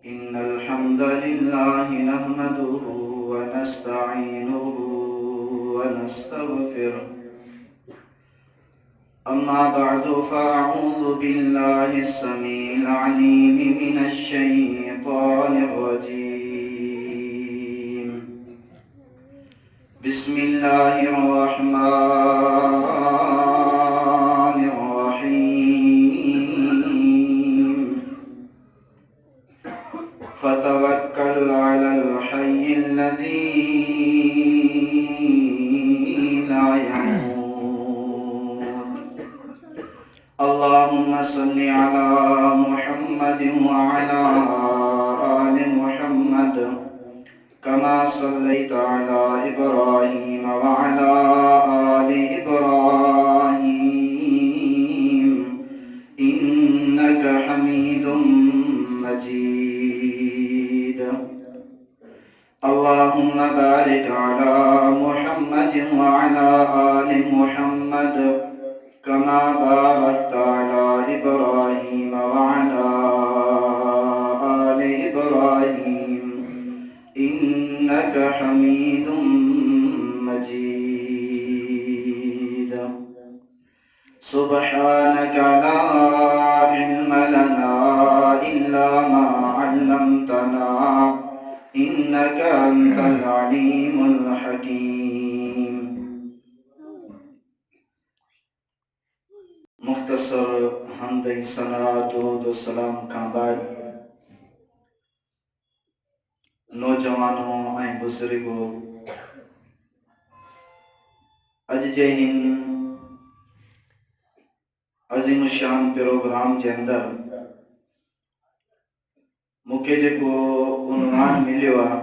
إن الحمد لله نحمده ونستعينه ونستغفره. أما بعد فأعوذ بالله السميع العليم من الشيطان الرجيم. بسم الله الرحمن الرحيم. فتوكل على الحي الذي لا يموت. اللهم صل على محمد وعلى آل محمد كما صليت على إبراهيم وعلى آل إبراهيم إنك حميد مجيد. اللهم بارك على محمد وعلى آل محمد كما باركت على إبراهيم وعلى آل إبراهيم إنك حميد مجيد. سبحانك لا علم لنا إلا ما علمتنا إنك أنت العليم الحكيم. मुख्तसर हमद सना दुरूद व सलाम खां बाद नौजवानों ऐं बुज़ुर्गो, अज जे हिन अज़ीम शान प्रोग्राम जे अंदर मूंखे जेको उनवान मिलियो आहे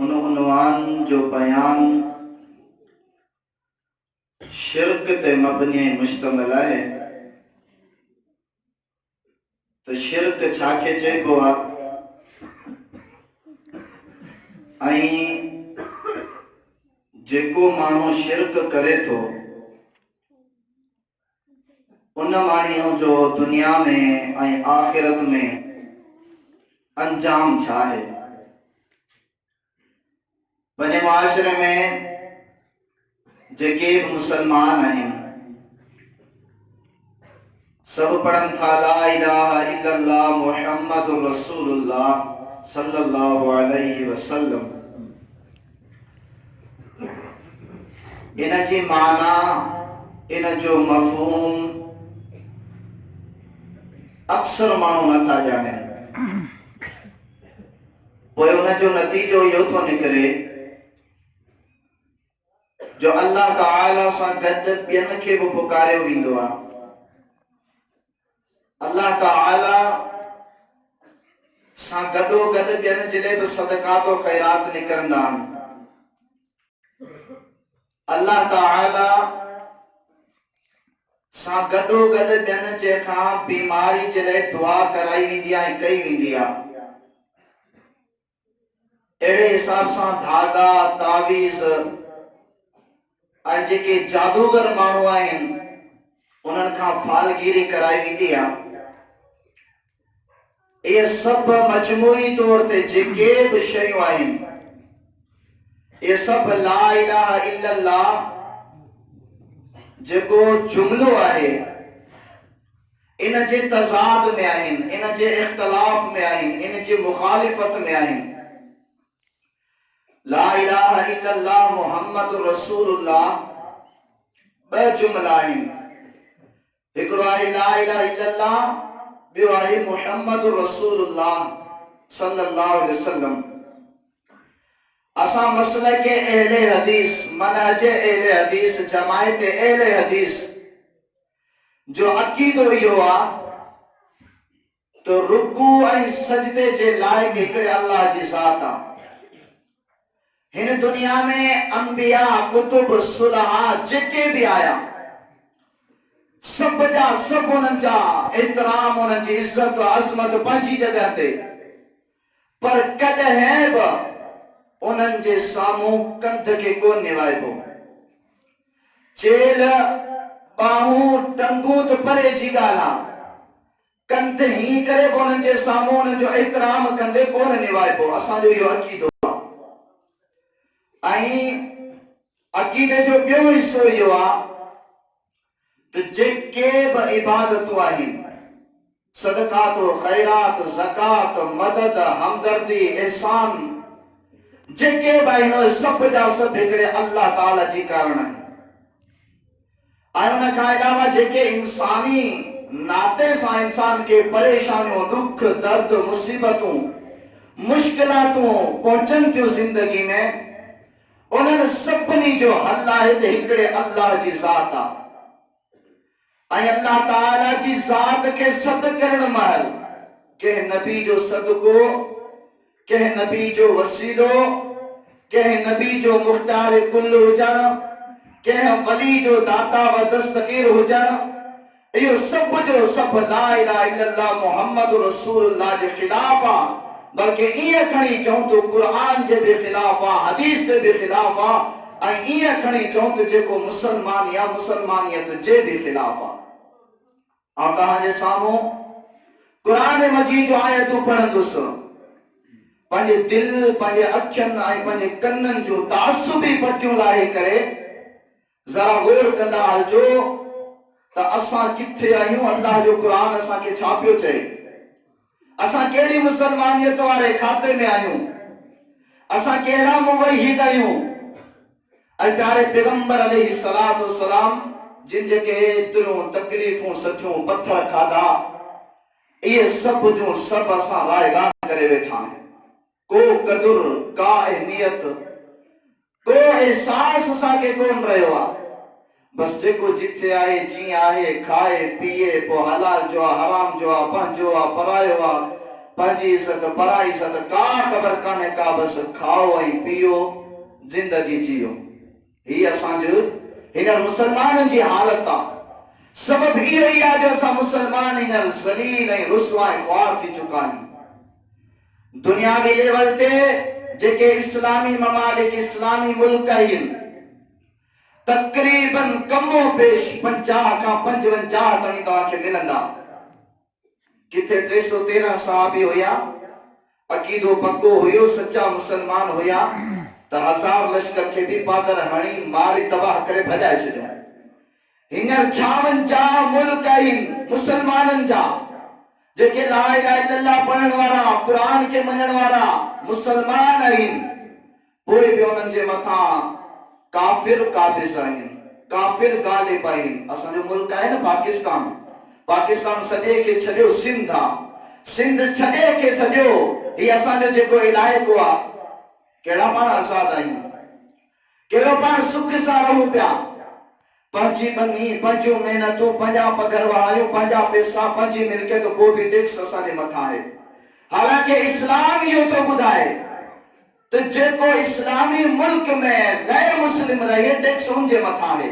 उन उनवान जो बयान शिरक ते मबनी मुश्तमिल आहे। तो शिरक छाखे चइबो आहे ऐं जेको माण्हू शिरक करे थो उन माण्हू जो दुनिया में ऐं आख़िरत में अंजाम छा आहे। पंहिंजे मुआशरे में जेके भी मुसलमान आहिनि सब पढ़न था ला इलाहा इल्लल्लाह मुहम्मदुर रसूलुल्लाह सल्लल्लाहु अलैहि वसल्लम। इन जी माना इन जो मफ़हूम अक्सर माण्हू नथा ॼाणनि। पोइ उन जो नतीजो इहो थो निकिरे जो अल्लाह ताला सां गॾु ॿियनि खे बि पुकारियो वेंदो आहे। अल्लाह ताला सां गॾोगॾु ॿियनि जे लाइ बि सदक़ात व ख़ैरात निकिरंदा आहिनि। अल्लाह ताला सां गॾोगॾु ॿियनि जे खां बीमारी जे लाइ दुआ कराई वेंदी आहे ऐं कई वेंदी आहे। अहिड़े हिसाब सां धागा तावीज़ ऐं जेके जादूगर माण्हू आहिनि उन्हनि खां फालगिरी कराई वेंदी आहे। इहे सभु मजमूई तौर ते जेके बि शयूं आहिनि इहे सभु ला इलाहा इल्लल्लाह जेको जुमिलो आहे इन जे तज़ाद में आहिनि, इन जे इख्तिलाफ में आहिनि, इन जे मुखालिफ़त में आहिनि। ला इलाहा इल्लल्लाह मुहम्मदुर रसूलुल्लाह ॿ जुमिला आहिनि। हिकिड़ो आहे ला इलाहा इल्लल्लाह, ॿियो आहे मुहम्मदुर रसूलुल्लाह सल्लल्लाहु अलैहि वसल्लम। असां मसलक अहले हदीस, मनहज अहले हदीस, जमायत अहले हदीस जो अकीदो इहो आहे तो रुकू ऐं सजदे जे लाइक़ हिकिड़े अल्लाह जी ज़ात आहे। हिन दुनिया में अंबिया कुतुब सुलहा जेके भी आया सब जा सब उन्हनि जा एतराम, उन्हनि जी इज्जत अज़मत पंहिंजी जगह ते, पर कॾहिं बि उन्हनि जे साम्हूं कंध खे कोन निभाइबो। चेल बाहूं टंगू तो परे जी ॻाल्हि आहे, कंदे ही करे उन्हनि जे साम्हूं उन्हनि जो एहतराम कंदे कोन निभाइबो। असांजो इहो अक़ीदो आहे। ऐं अक़ीदे जो ॿियो हिसो इहो आहे त जेके बि इबादतूं आहिनि, सदकात, ख़ैरात, ज़कात, मदद, हमदर्दी, एहसान, जेके बि आहिनि सभु जा सभु हिकिड़े अल्लाह ताला जी कारण आहिनि। ऐं उन खां अलावा जेके इंसानी नाते सां इंसान खे परेशानियूं, दुख, दर्द, मुसीबतूं, मुश्किलातूं पहुचनि थियूं ज़िंदगी में, उन्हनि सभिनी जो हल आहे त हिकिड़े अल्लाह जी ज़ात आहे। ऐं अल्लाह ताला जी ज़ात खे सद करण महिल कंहिं नबी जो सदको, कंहिं नबी जो वसीलो, कंहिं नबी जो मुख्तार कुल हुजणु, कंहिं वली जो दाता व दस्तगीर हुजणु, इहो सभु जो सभु ला इलाहा इल्लल्लाह मुहम्मद रसूलुल्लाह जे ख़िलाफ़ आहे। बल्कि ईअं खणी चऊं त क़ुरान जे बि ख़िलाफ़ आहे, हदीस जे बि ख़िलाफ़ आहे, ऐं ईअं खणी चऊं त जेको मुसलमान या मुसलमानियत जे बि ख़िलाफ़ आहे। ऐं तव्हांजे साम्हूं क़ुरान मजीद जो आयतूं पढ़ंदुसि, पंहिंजे दिलि, पंहिंजे अखियुनि ऐं पंहिंजे कननि जूं तासुबी पटियूं लाहे करे ज़रा गौर कंदा हलिजो त असां किथे आहियूं, अल्लाह जो क़ुरान असांखे छा पियो चए, असां कहिड़ी मुसलमानियत वारे खाते में आहियूं, असां कहिड़ा मुवहिद आहियूं। ऐं प्यारे पैगंबर अलैहिस्सलातु वस्सलाम जिन जेके एतिरियूं तकलीफ़ूं, सचूं, पत्थर खाधा, इहे सभु जूं सभु असां रायगान करे वेठा आहियूं। को कदुर, का अहमियत, को एहसास असांखे कोन रहियो आहे। बस जेको जिथे आहे, जीअं आहे, खाए पीए, पोइ हलाल जो आहे, हराम जो आहे, पंहिंजो आहे, परायो आहे, पंहिंजी इज़त, पराई इज़त, का ख़बर कान्हे का, बस खाओ ऐं पियो, ज़िंदगी जियो। हीअ असांजो हींअर मुसलमाननि जी हालत आहे। सबबु इहो ई आहे जो असां मुसलमान हींअर ज़लील ऐं रुसवा ऐं ख़्वार थी चुका आहियूं। दुनियावी लेवल ते जेके इस्लामी ममालिक, इस्लामी मुल्क आहिनि, तक़रीबन कमो पेश 50 खां 55 ताईं तव्हांखे मिलंदा। किथे 313 सहाबी हुया, अक़ीदो पक्को हुयो, सच्चा मुसलमान हुया, त 1000 लश्कर खे बि पादर हणी मारी तबाह करे भॼाए छॾियो। हींअर 56 मुल्क आहिनि मुसलमाननि जा, जेके ला इलाहा इल्लल्लाह पढ़ण वारा, क़ुरान खे मञण वारा मुसलमान आहिनि, पोइ बि उन्हनि जे मथां काफ़िर काबिज़ आहिनि, काफ़िर गालिब आहिनि। असांजो मुल्क आहे न पाकिस्तान, पाकिस्तान सॼे खे छॾियो सिंध आहे, सिंध छॾे खे छॾियो, हीअ असांजो जेको इलाइक़ो आहे, कहिड़ा पाण आज़ाद आहियूं, कहिड़ो पाण सुख सां रहूं पिया, पंहिंजी बनी, पंहिंजूं महिनतूं, पंहिंजा पघर वारायूं, पंहिंजा पैसा, पंहिंजी मिल्कियत, को बि टैक्स असांजे मथां आहे। हालांकि इस्लाम इहो थो ॿुधाए त जेको इस्लामी मुल्क में गैर मुस्लिम रहे, टैक्स हुनजे मथां आहे,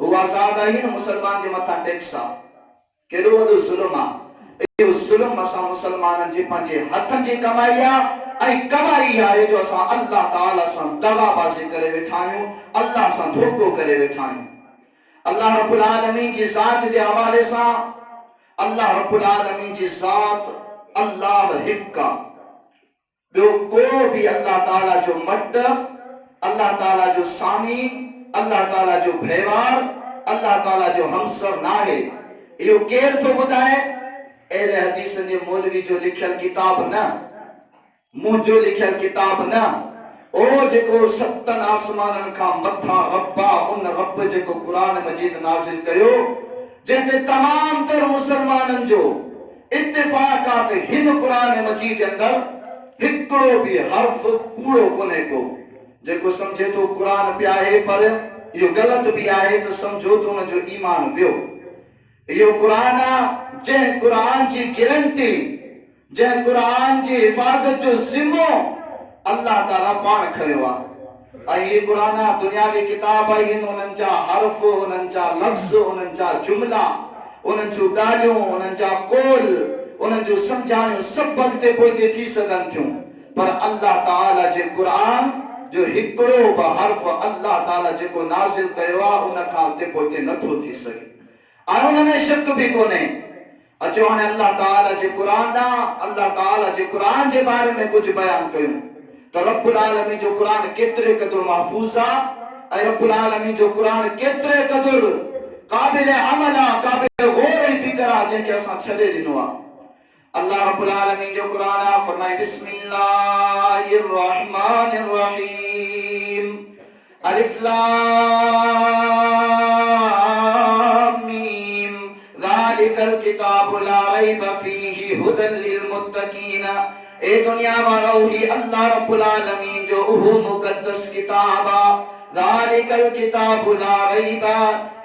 हू आज़ाद आहिनि, मुसलमान जे मथां टैक्स आहे। केॾो वॾो ज़ुल्म आहे। इहो ज़ुल्म असां मुसलमाननि जे पंहिंजे हथनि जी कमाई आहे, ऐं कमाई आहे जो असां अल्लाह ताला सां दगाबाज़ी करे वेठा आहियूं, अल्लाह सां धोखो करे वेठा आहियूं। अल्लाह रब्बुल आलमीन जी ज़ात जे हवाले सां, अल्लाह रब्बुल आलमीन जी ज़ात अल्लाह हिक आहे। ॿियो को बि अल्लाह ताला जो मट, अल्लाह ताला जो सामी, अल्लाह ताला जो भैवार, अल्लाह ताला जो हमसर नाहे। इहो केरु थो ॿुधाए? अहले हदीस जे मौलवी जो लिखियल किताब न, मुंहिंजो लिखियल किताब न, ओ जेको 7 आसमाननि खां मथां रब आहे, उन रब जेको क़ुरान मजीद नाज़िल कयो, जंहिं ते तमाम तर मुसलमाननि जो इत्तिफ़ाक़ आहे त हिन क़ुरान मजीद जे अंदरि हिकिड़ो बि हर्फ कूड़ो कोन्हे को। जेको सम्झे थो क़ुरान पिया आहे पर इहो ग़लति बि आहे, त सम्झो त हुनजो ईमान वियो। इहो क़ुरान आहे जंहिं क़ुरान जी गारंटी, जंहिं क़ुरान जी हिफ़ाज़त जो ज़िम्मो अल्लाह ताला पाण खयो आहे। ऐं हीअ क़ुरान दुनियावी किताब आहिनि, उन्हनि जा हर्फ, उन्हनि जा लफ़्ज़, उन्हनि जा जुमिला, उन्हनि जूं ॻाल्हियूं, उन्हनि जा कौल, उन्हनि जूं सम्झाणियूं सभु अॻिते पोइते थी सघनि थियूं, पर अल्लाह ताला जे क़ुरान जो हिकिड़ो बि हर्फ अल्लाह ताला जेको नाज़िल कयो आहे, उन खां अॻिते पोइते नथो थी सघे। ऐं उन में शक बि कोन्हे, अचो हाणे अल्लाह ताला जे क़ुरान अल्लाह ताला जे क़ुरान जे बारे में कुछ बयान कयूं तो रब्बुल आलमीन जो क़ुरान केतिरे क़दुर महफूज़ आहे ऐं रब्बुल आलमीन जो क़ुरान केतिरे क़दुर क़ाबिल अमल आहे, क़ाबिल गौर ऐं फ़िक्र आहे, जंहिंखे असां छॾे ॾिनो आहे। अल्लाह रब्बुल आलमीन जो क़ुरान आहे, फरमाए बिस्मिल्लाहिर रहमानिर रहीम अलिफ लाम मीम ज़ालिकल किताबु ला रैब फ़ीहि हुदल लिल मुत्तक़ीन। ए दुनिया वारो ही अल्लाह रब्बुल आलमीन जो उहो मुक़द्दस किताब आहे। ज़ालिकल किताबु ला रैब,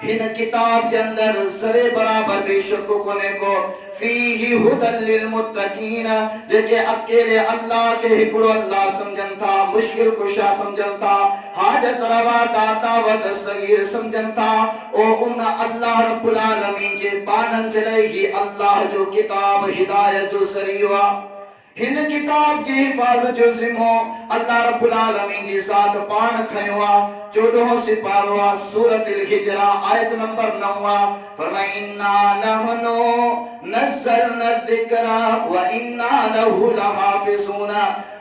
हिन किताब जे अंदर सरे बराबर बेशक कोने को फीहि हुदल लिल मुत्तक़ीन, जेके अकेले अल्लाह के हिकिड़ो अल्लाह समझन था, मुश्किल कुशा समझन था, हाजत रवा दाता व दस्तगीर समझन था, ओ उन अल्लाह रब्बुल आलमीन जे पानन जे लाइ ही अल्लाह जो किताब हिदायत जो ज़रियो आहे। हिन किताब जी हिफाज़त जो ज़िम्मो अल्लाह रब्बुल आलमीन जी ज़ात पाण खयो आहे। 14 सिपारो आहे, सूरतुल हिजरा आयत नंबर 9। फरमाए इन्ना नहनु नज़्ज़लना ज़िक्रा व इन्ना लहु लहाफ़िज़ून।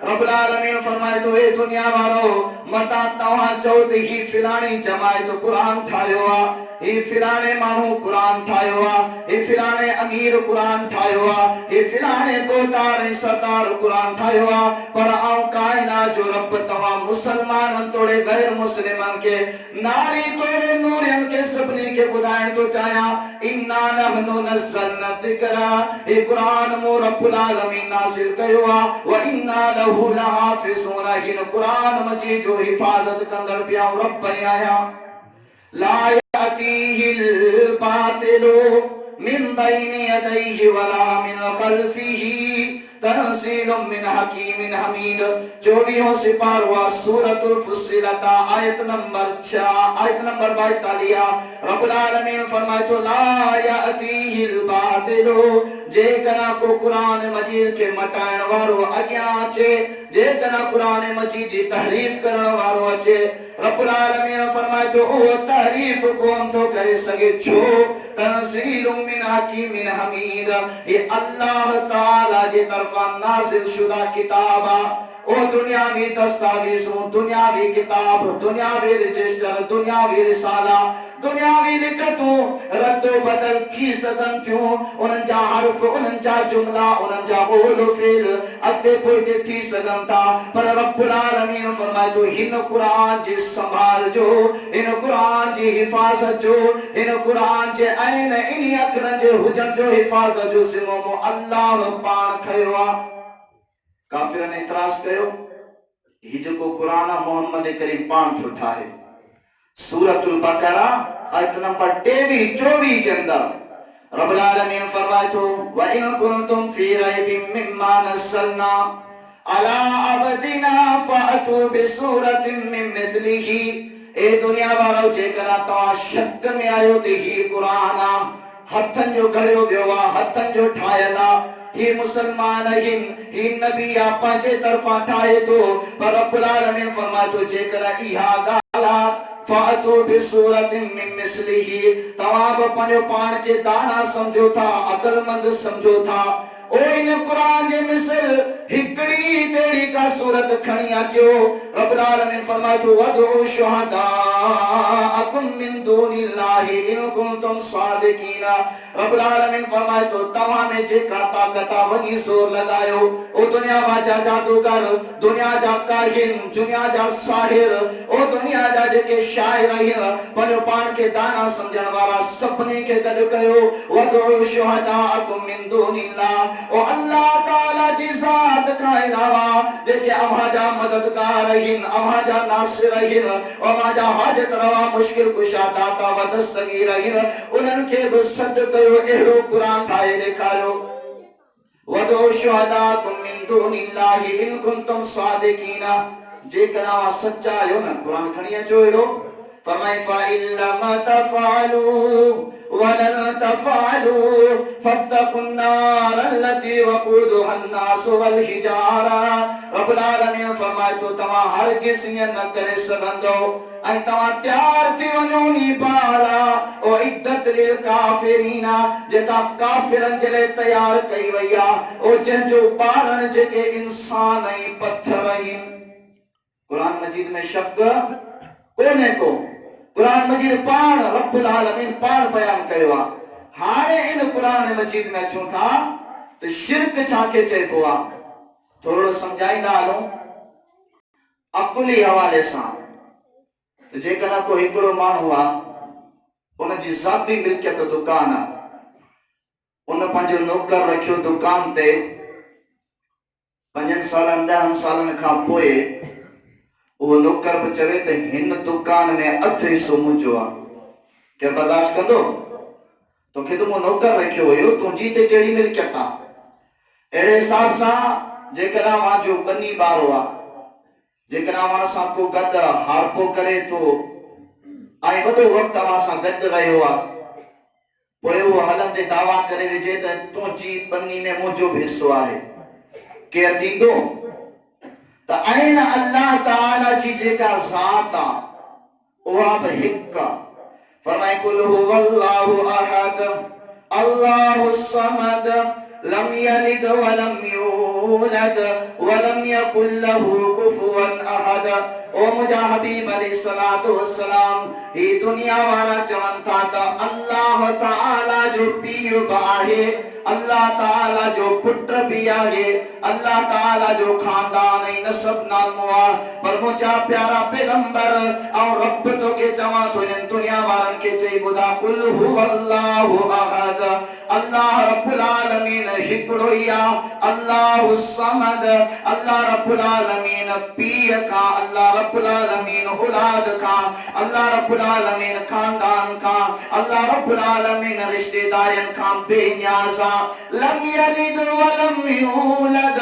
रब्बुल आलमीन फरमाए तो ए दुनिया वारो मता तव्हां चओ त ही फिलाणी जमायत क़ुरान ठाहियो आहे, ही फिलाणे माण्हू क़ुरान ठाहियो आहे, ही फिलाणे अमीर क़ुरान ठाहियो आहे, ही फिलाणे कोतार ऐं सरदार क़ुरान ठाहियो आहे, पर आऊं काइनात जो रब तव्हां मुसलमाननि तोड़े गैर मुस्लिमनि खे नारी तोड़े नूरियनि खे सभिनी खे ॿुधाइण थो चाहियां। इन्ना नहनु नज़्ज़लना ज़िक्रा, ही क़ुरान मूं रब्बुल आलमीन नाज़िल कयो आहे, व इन्ना लहु लहाफ़िज़ून, हिन क़ुरान मजीद जो हिफ़ाज़त कंदड़ पिया रब आहियां। ला यातीहिल बातिलु मिन बैनि यदैहि वला मिन ख़ल्फ़िही तनज़ीलुम मिन हकीमिन हमीद। 24 सिपारो सूरतुल फुस्सिलत आयत नंबर 6 आयत नंबर 42। रब्बुल आलमीन फरमाए तो ला यातीहिल बातिलु, जेकॾहिं को क़ुरान मजीद के मटाइण वारो अॻियां अचे, जेकॾहिं क़ुरान मजीद जी तहरीफ करण वारो अचे, रब्बुल आलमीन फरमाए तो उहो तहरीफ कोन थो करे सघे। छो? तनज़ीलुम मिन हकीमिन हमीद, ये अल्लाह ताला जे तरफां नाज़िल शुदा किताब आहे। ओ दुनियावी दस्तावेज़ूं, दुनियावी किताब, दुनियावी रजिस्टर, दुनियावी रिसाला, दुनियावी लिखतूं रद्दो बदल थी सघनि थियूं, उन्हनि जा हर्फ, उन्हनि जा जुमला, उन्हनि जा क़ौल फ़ेल अॻिते पोइते थी सघनि था, पर रब्बुल आलमीन फरमाए थो हिन क़ुरान जी संभाल जो, हिन क़ुरान जी हिफ़ाज़त जो, हिन क़ुरान जे ऐन इन्ही अखरनि जे हुजन जो हिफ़ाज़त जो ज़िम्मो मूं अल्लाह पाण खयो आहे। काफ़िरनि एतराज़ कयो, ही जेको क़ुरान आहे मोहम्मद करीम पाण थो ठाहे। सूरतुल बकरा आयत नंबर 23-24 के अंदर रब्बुल आलमीन फरमाए तो व इन कुंतुम फी रैबिम मिम्मा नज़्ज़लना अला अबदिना फ़अतू बिसूरतिन मिन मिस्लिही। ए दुनिया वारो जेकॾहिं तव्हां शक में आयो त ही क़ुरान आहे, हथनि जो घड़ियो वियो आहे, हथनि जो ठाहियल आहे, ही मुसलमान हिन, ही नबी आहे पंहिंजे तरफ़ां ठाहे थो, पर रब्बुल आलमीन फरमाए थो जेकॾहिं इहा ॻाल्हि आहे फ़अतू बिसूरतिन मिन मिस्लिही, तव्हां बि पंहिंजो पाण खे दाना समझो था, अक़लमंद समझो था, ओ इन क़ुरान जे मिसल हिकड़ी टेड़ी का सूरत खणी अचो। रब्बुल आलमीन फरमाए थो वदउ शुहदाअकुम मिन दूनिल्लाहि इन कुंतुम सादिकीन। रब्बुल आलमीन फरमाए थो तव्हां में जेका ताक़त आहे वञी ज़ोर लॻायो। ओ दुनिया जा जादूगर, दुनिया जा काहिन, दुनिया जा साहिर, ओ दुनिया जा जेके शाइर आहिनि, पंहिंजो पाण खे दाना समझण वारा सभिनी खे गॾु कयो। वदउ शुहदाअकुम मिन दूनिल्लाह, ओ अल्लाह ताला जी ज़ात खां अलावा जेके अव्हां जा मददगार आहिनि, अव्हां जा नासिर आहिनि, अव्हां जा हाजत रवा मुश्किल कुशा दाता व दस्तगीर आहिनि, उन्हनि खे बि सॾु कयो, अहिड़ो क़ुरान ठाहे ॾेखारियो। वदउ शुहदाअकुम मिन दूनिल्लाहि इन कुंतुम सादिकीन, जेकॾहिं सच्चा आहियो न क़ुरान खणी अचो अहिड़ो। फरमाए फ़इल्लम तफ़अलू वलन तफ़अलू फत्तकुन नार अल्लती वक़ूदुहा अन्नास वल हिजारा। रब्बुल आलमीन फरमाए तो तव्हां हरगिज़ ईअं न करे सघंदो ऐं तव्हां तयार थी वञो नी पाला ओ इद्दत लिल काफिरीना जेका काफिरनि जे लाइ तयार कई वई आहे ओ जंहिंजो ॿारनि जेके इंसान ऐं पत्थर आहिनि। कुरान मजीद में शक कोन्हे को। कुरान मजीद पाण रब्बुल आलमीन पाण बयान कयो आहे। हाणे इन कुरान मजीद में अचूं था त शिरक छाखे चइबो आहे थोरो समझाईंदा हलूं अकुली हवाले सां। जेकॾहिं को हिकिड़ो माण्हू आहे उनजी ज़ाती मिल्कियत दुकान आहे, उन पंहिंजो नौकर रखियो दुकान ते, 5 सालनि 10 सालनि खां पोइ उहो नौकर बि चवे त हिन दुकान में अधु हिसो मुंहिंजो आहे, केरु बर्दाश्त कंदो? तोखे त मूं नौकर रखियो हुयो, तुंहिंजी ते कहिड़ी मिल्कियत आहे? अहिड़े हिसाब सां जेकॾहिं मां जो बनी ॿारो आहे, जेकॾहिं मां सां को गॾु हारपो करे थो ऐं वॾो वक़्तु अवां सां गॾु रहियो आहे, पोइ उहो हलंदे दावा करे विझे त तुंहिंजी बनी में मुंहिंजो बि हिसो आहे, केरु ॾींदो? त ऐं अल्लाह ताला जी जेका ज़ात आहे उहा बि हिकु आहे। फरमाए कुल हुवल्लाहु अहद अल्लाहु समद लम यलिद वलम यूलद वलम यकुल लहू कुफुवन अहद। ओ मुंहिंजा हबीब अलैहिस्सलातु वस्सलाम, ही दुनिया वारा चवनि था त अल्लाह ताला जो पीउ बि आहे, अल्लाह ताला जो पुट भी आहे, अल्लाह ताला जो खानदान ऐं नसब नालो आहे, पर मुंहिंजा प्यारा पैगंबर ऐं रब तोखे चवां थो इन्हनि दुनिया वारनि खे चई ॿुधा कुल हुवल्लाहु अहद अल्लाह रब्बुल आलमीन हिकिड़ो ई आहे, अल्लाहु समद अल्लाह रब्बुल आलमीन पीउ खां, अल्लाह रब्बुल आलमीन औलाद खां, अल्लाह रब्बुल आलमीन खानदान खां, अल्लाह रब्बुल आलमीन रिश्तेदारनि खां बेनियाज़ आहे। लम यलिद वलम यूलद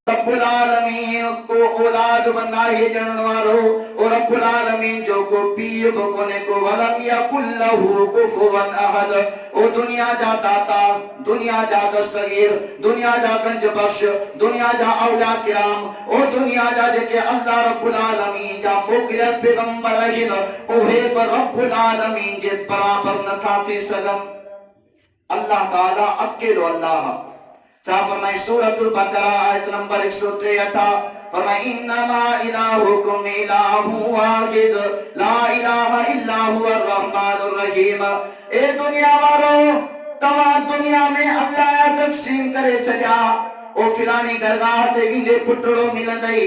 रब्बुल आलमीन को औलाद बनाए ॾियण वारो और रब्बुल आलमीन जो को पीउ बि कोन्हे को। वलम यकुल लहू कुफुवन अहद, ओ दुनिया जा दाता, दुनिया जा दस्तगीर, दुनिया जा गंज बख्श, दुनिया जा औलिया किराम, ओ दुनिया जा जेके अल्लाह रब्बुल आलमीन जा मोकिलियल पैगंबर आहिनि उहे बि रब्बुल आलमीन जे बराबर नथा थी सघनि। अल्लाह ताला अकेलो अल्लाह। छा फरमाए सूरतुल बकरा आयत नंबर 163, फरमाए इन्नमा इलाहुकुम इलाहु वाहिद ला इलाहा इल्ला हुवर रहमानुर रहीम। ए दुनिया वारो, तव्हां दुनिया में अल्लाह तक़सीम करे छॾिया। ओ फिलानी दरगाह ते वेंदे पुटड़ो मिलंदई,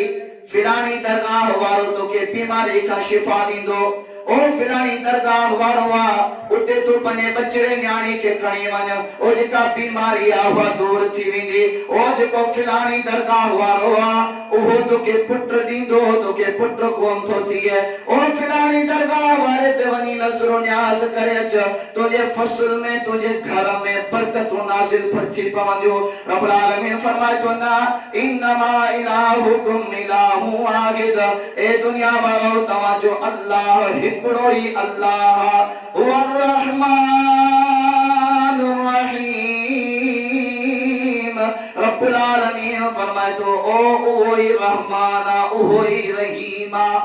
फिलानी दरगाह वारो तोखे बीमारी खां शिफ़ा ॾींदो, ओ फिलानी दरगाह वारो आहे उते तू पंहिंजे बचड़े न्याणी खे खणी वञ, ओ जेका बीमारी आहे उहा दूर थी वेंदी। ओ जेको फिलानी दरगाह वारो आहे उहो तोखे पुट ॾींदो, तोखे पुट कोन थो थिए। ओ फिलानी दरगाह वारे ते वञी नज़रो न्याज़ करे अच, तुंहिंजे फसल में तुंहिंजे घर में बरकतूं नाज़िल थी पवंदियूं। रब्बुल आलमीन फरमाए थो न इन्नमा इलाहुकुम इलाहु वाहिद, ए दुनिया वारो तव्हांजो अल्लाह हिकिड़ो ई अल्लाह हुवर रहमानुर रहीम। रब्बुल आलमीन फरमाए थो ओ उहो ई रहमान आहे, उहो ई रहीम आहे।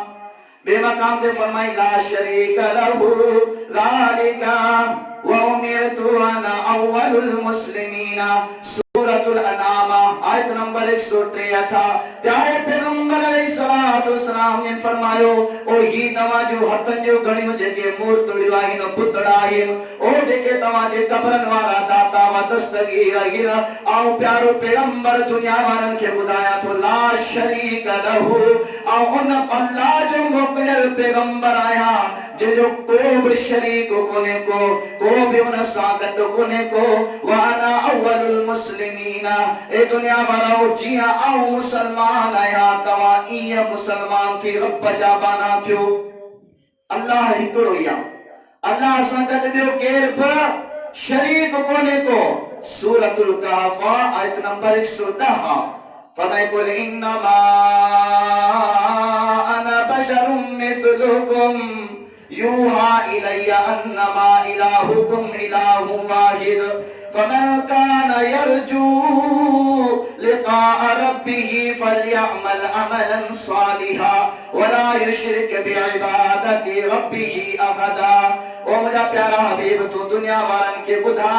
बे मकाम ते फरमाई ला शरीक लहू ज़ालिका व उमिरतु अना अव्वलुल मुस्लिमीन। सूरतुल अनाम आयत नंबर 163। प्यारे पैगंबर अलैहिस्सलातु वस्सलाम ने फरमायो ओ ही तव्हांजो हथनि जो घणियूं जेके मूर्तियूं आहिनि, पुतड़ा आहिनि, ओ जेके तव्हांजे कब्रनि वारा दाता व दस्तगीर आहिनि, ऐं प्यारो पैगंबर दुनिया वारनि खे ॿुधायां थो ला शरीक लहू, ऐं उन अल्लाह जो मोकिलियल पैगंबर आहियां जंहिंजो को बि शरीक कोन्हे को बि उन सां गॾु कोन्हे को। वाना अव्वलुल मुस्लिमीन, ए दुनिया वारो जीअं आऊं मुसलमान आहियां तव्हां ईअं मुसलमान थी रब जा बाना थियो। अल्लाह हिकिड़ो ई आहे, अल्लाह सां गॾु ॿियो केर बि शरीक कोन्हे को। सूरतुल कहफ आयत नंबर 110, फरमाए कुल इन्नमा अना बशरुम मिथलुकुम यूहा इलैया अन्नमा इलाहुकुम इलाहु वाहिद फमन कान यरजू लिक़ा रब्बिही फलयअमल अमलन सालिहा वला युशरिक बिइबादति रब्बिही अहदा। ओ मुझा प्यारा हबीब तू दुनिया वारन के बुधा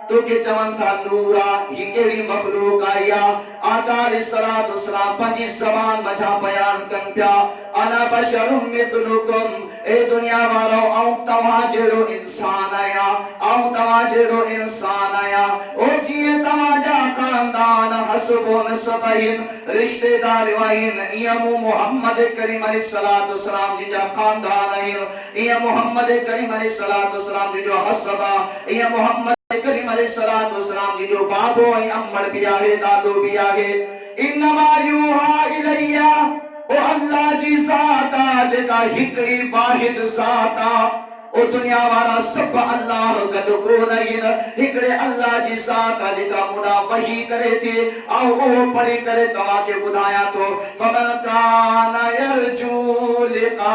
तो के चवन था नूरा ही केड़ी मखलूक आया। आका अलैहिस्सलातु वस्सलाम पंजी ज़बान मझा बयान कन पिया अना बशरुम मिथलुकुम। ए दुनिया वालो आऊं तवा जेड़ो इंसान आया, आऊं तवा जेड़ो इंसान आया। ओ जिए तवा जा खानदान हसबो नसबहिन रिश्तेदार वाहिन इयमु मोहम्मद करीम अलैहिस्सलातु वस्सलाम जी जा खानदान आहिन। इय मोहम्मद करीम अलैहिस्सलातु वस्सलाम जी जो हसबा इय मोहम्मद करीम अलैहिस्सलातु वस्सलाम जी जो बाबो ऐं अम्मड़ भी आहे दादो भी आहे। इन्नमा यूहा इलैया ओ अल्लाह जी ज़ात आ जेका हिकड़ी वाहिद ज़ात आ। ओ दुनिया वाला सब अल्लाह गद को नहिन हिकड़े अल्लाह जी ज़ात आ जेका मुना वही करे थी आओ ओ पढ़ी करे तवा के बुधाया तो फमन काना यरजू लिका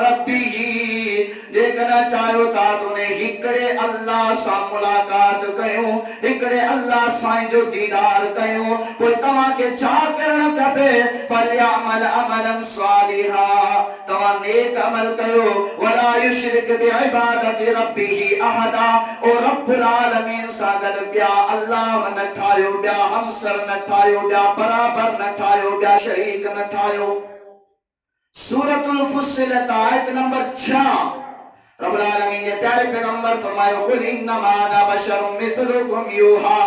रब्बिही जेकना चाहो ता तूने हिकड़े अल्लाह सा मुलाकात कयो हिकड़े अल्लाह साईं जो दीदार कयो कोई तवा के छा करण खपे फलयामल अमलन सालिहा तवा नेक अमल कयो वला युशरिक बिइबादति रब्बिही अहदा। ओ रब्बुल आलमीन सा गद ब्या अल्लाह न ठायो ब्या हमसर न ठायो ब्या बराबर न ठायो ब्या शरीक न ठायो। सूरतुल फुस्सिलत आयत नंबर 6 रब्बुल आलमीन ने प्यारे पैगंबर फरमाया कुल इन्नमा अना बशरुम मिथलुकुम यूहा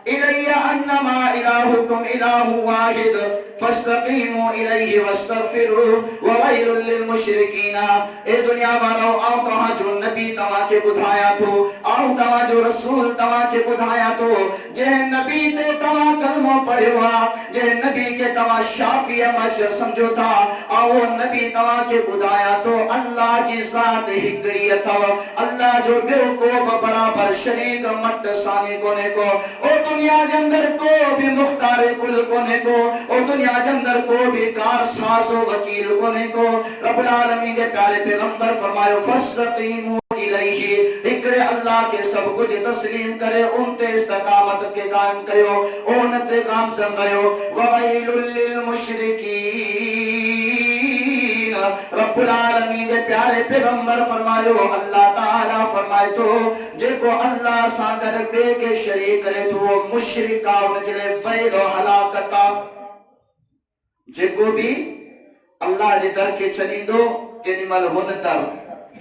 इलैया अन्नमा इलाहुकुम इलाहु वाहिद फस्तकीमू इलैहि वस्तगफिरू ववैलुल लिल मुशरिकीना। ए दुनिया वालों आओ तवा जो नबी तवा के बुधाया तो आओ तवा जो रसूल तवा के बुधाया तो जे नबी ते तवा कलमो पढ़वा जे नबी के तवा शाफी मशर समझो था आओ नबी तवा के बुधाया तो अल्लाह जी ज़ात हिकड़ी अथव अल्लाह जो बियो को बराबर शरीक मट सानी कोने को ओ दुनिया के अंदर को भी मुख्तारे कुल कोने को ओ दुनिया के अंदर को भी कार सासो वकील कोने को रब्बुल आलमीन के प्यारे पैगंबर फरमायो फस्तकीमू इलैहि हिकड़े अल्लाह के सब कुछ तस्लीम करे उनते इस्तकामत के कायम कयो उन ते काम संभयो ववैलुल लिल मुशरिकीन। रब्बुल आलमीन के प्यारे पैगंबर फरमायो अल्लाह ताला फरमाए तो जेको अल्लाह सा गद बे के शरीक करे तो मुशरिका उन जले वैल हलाकता जेको भी अल्लाह जे दर के चलींदो केनिमल हुन दर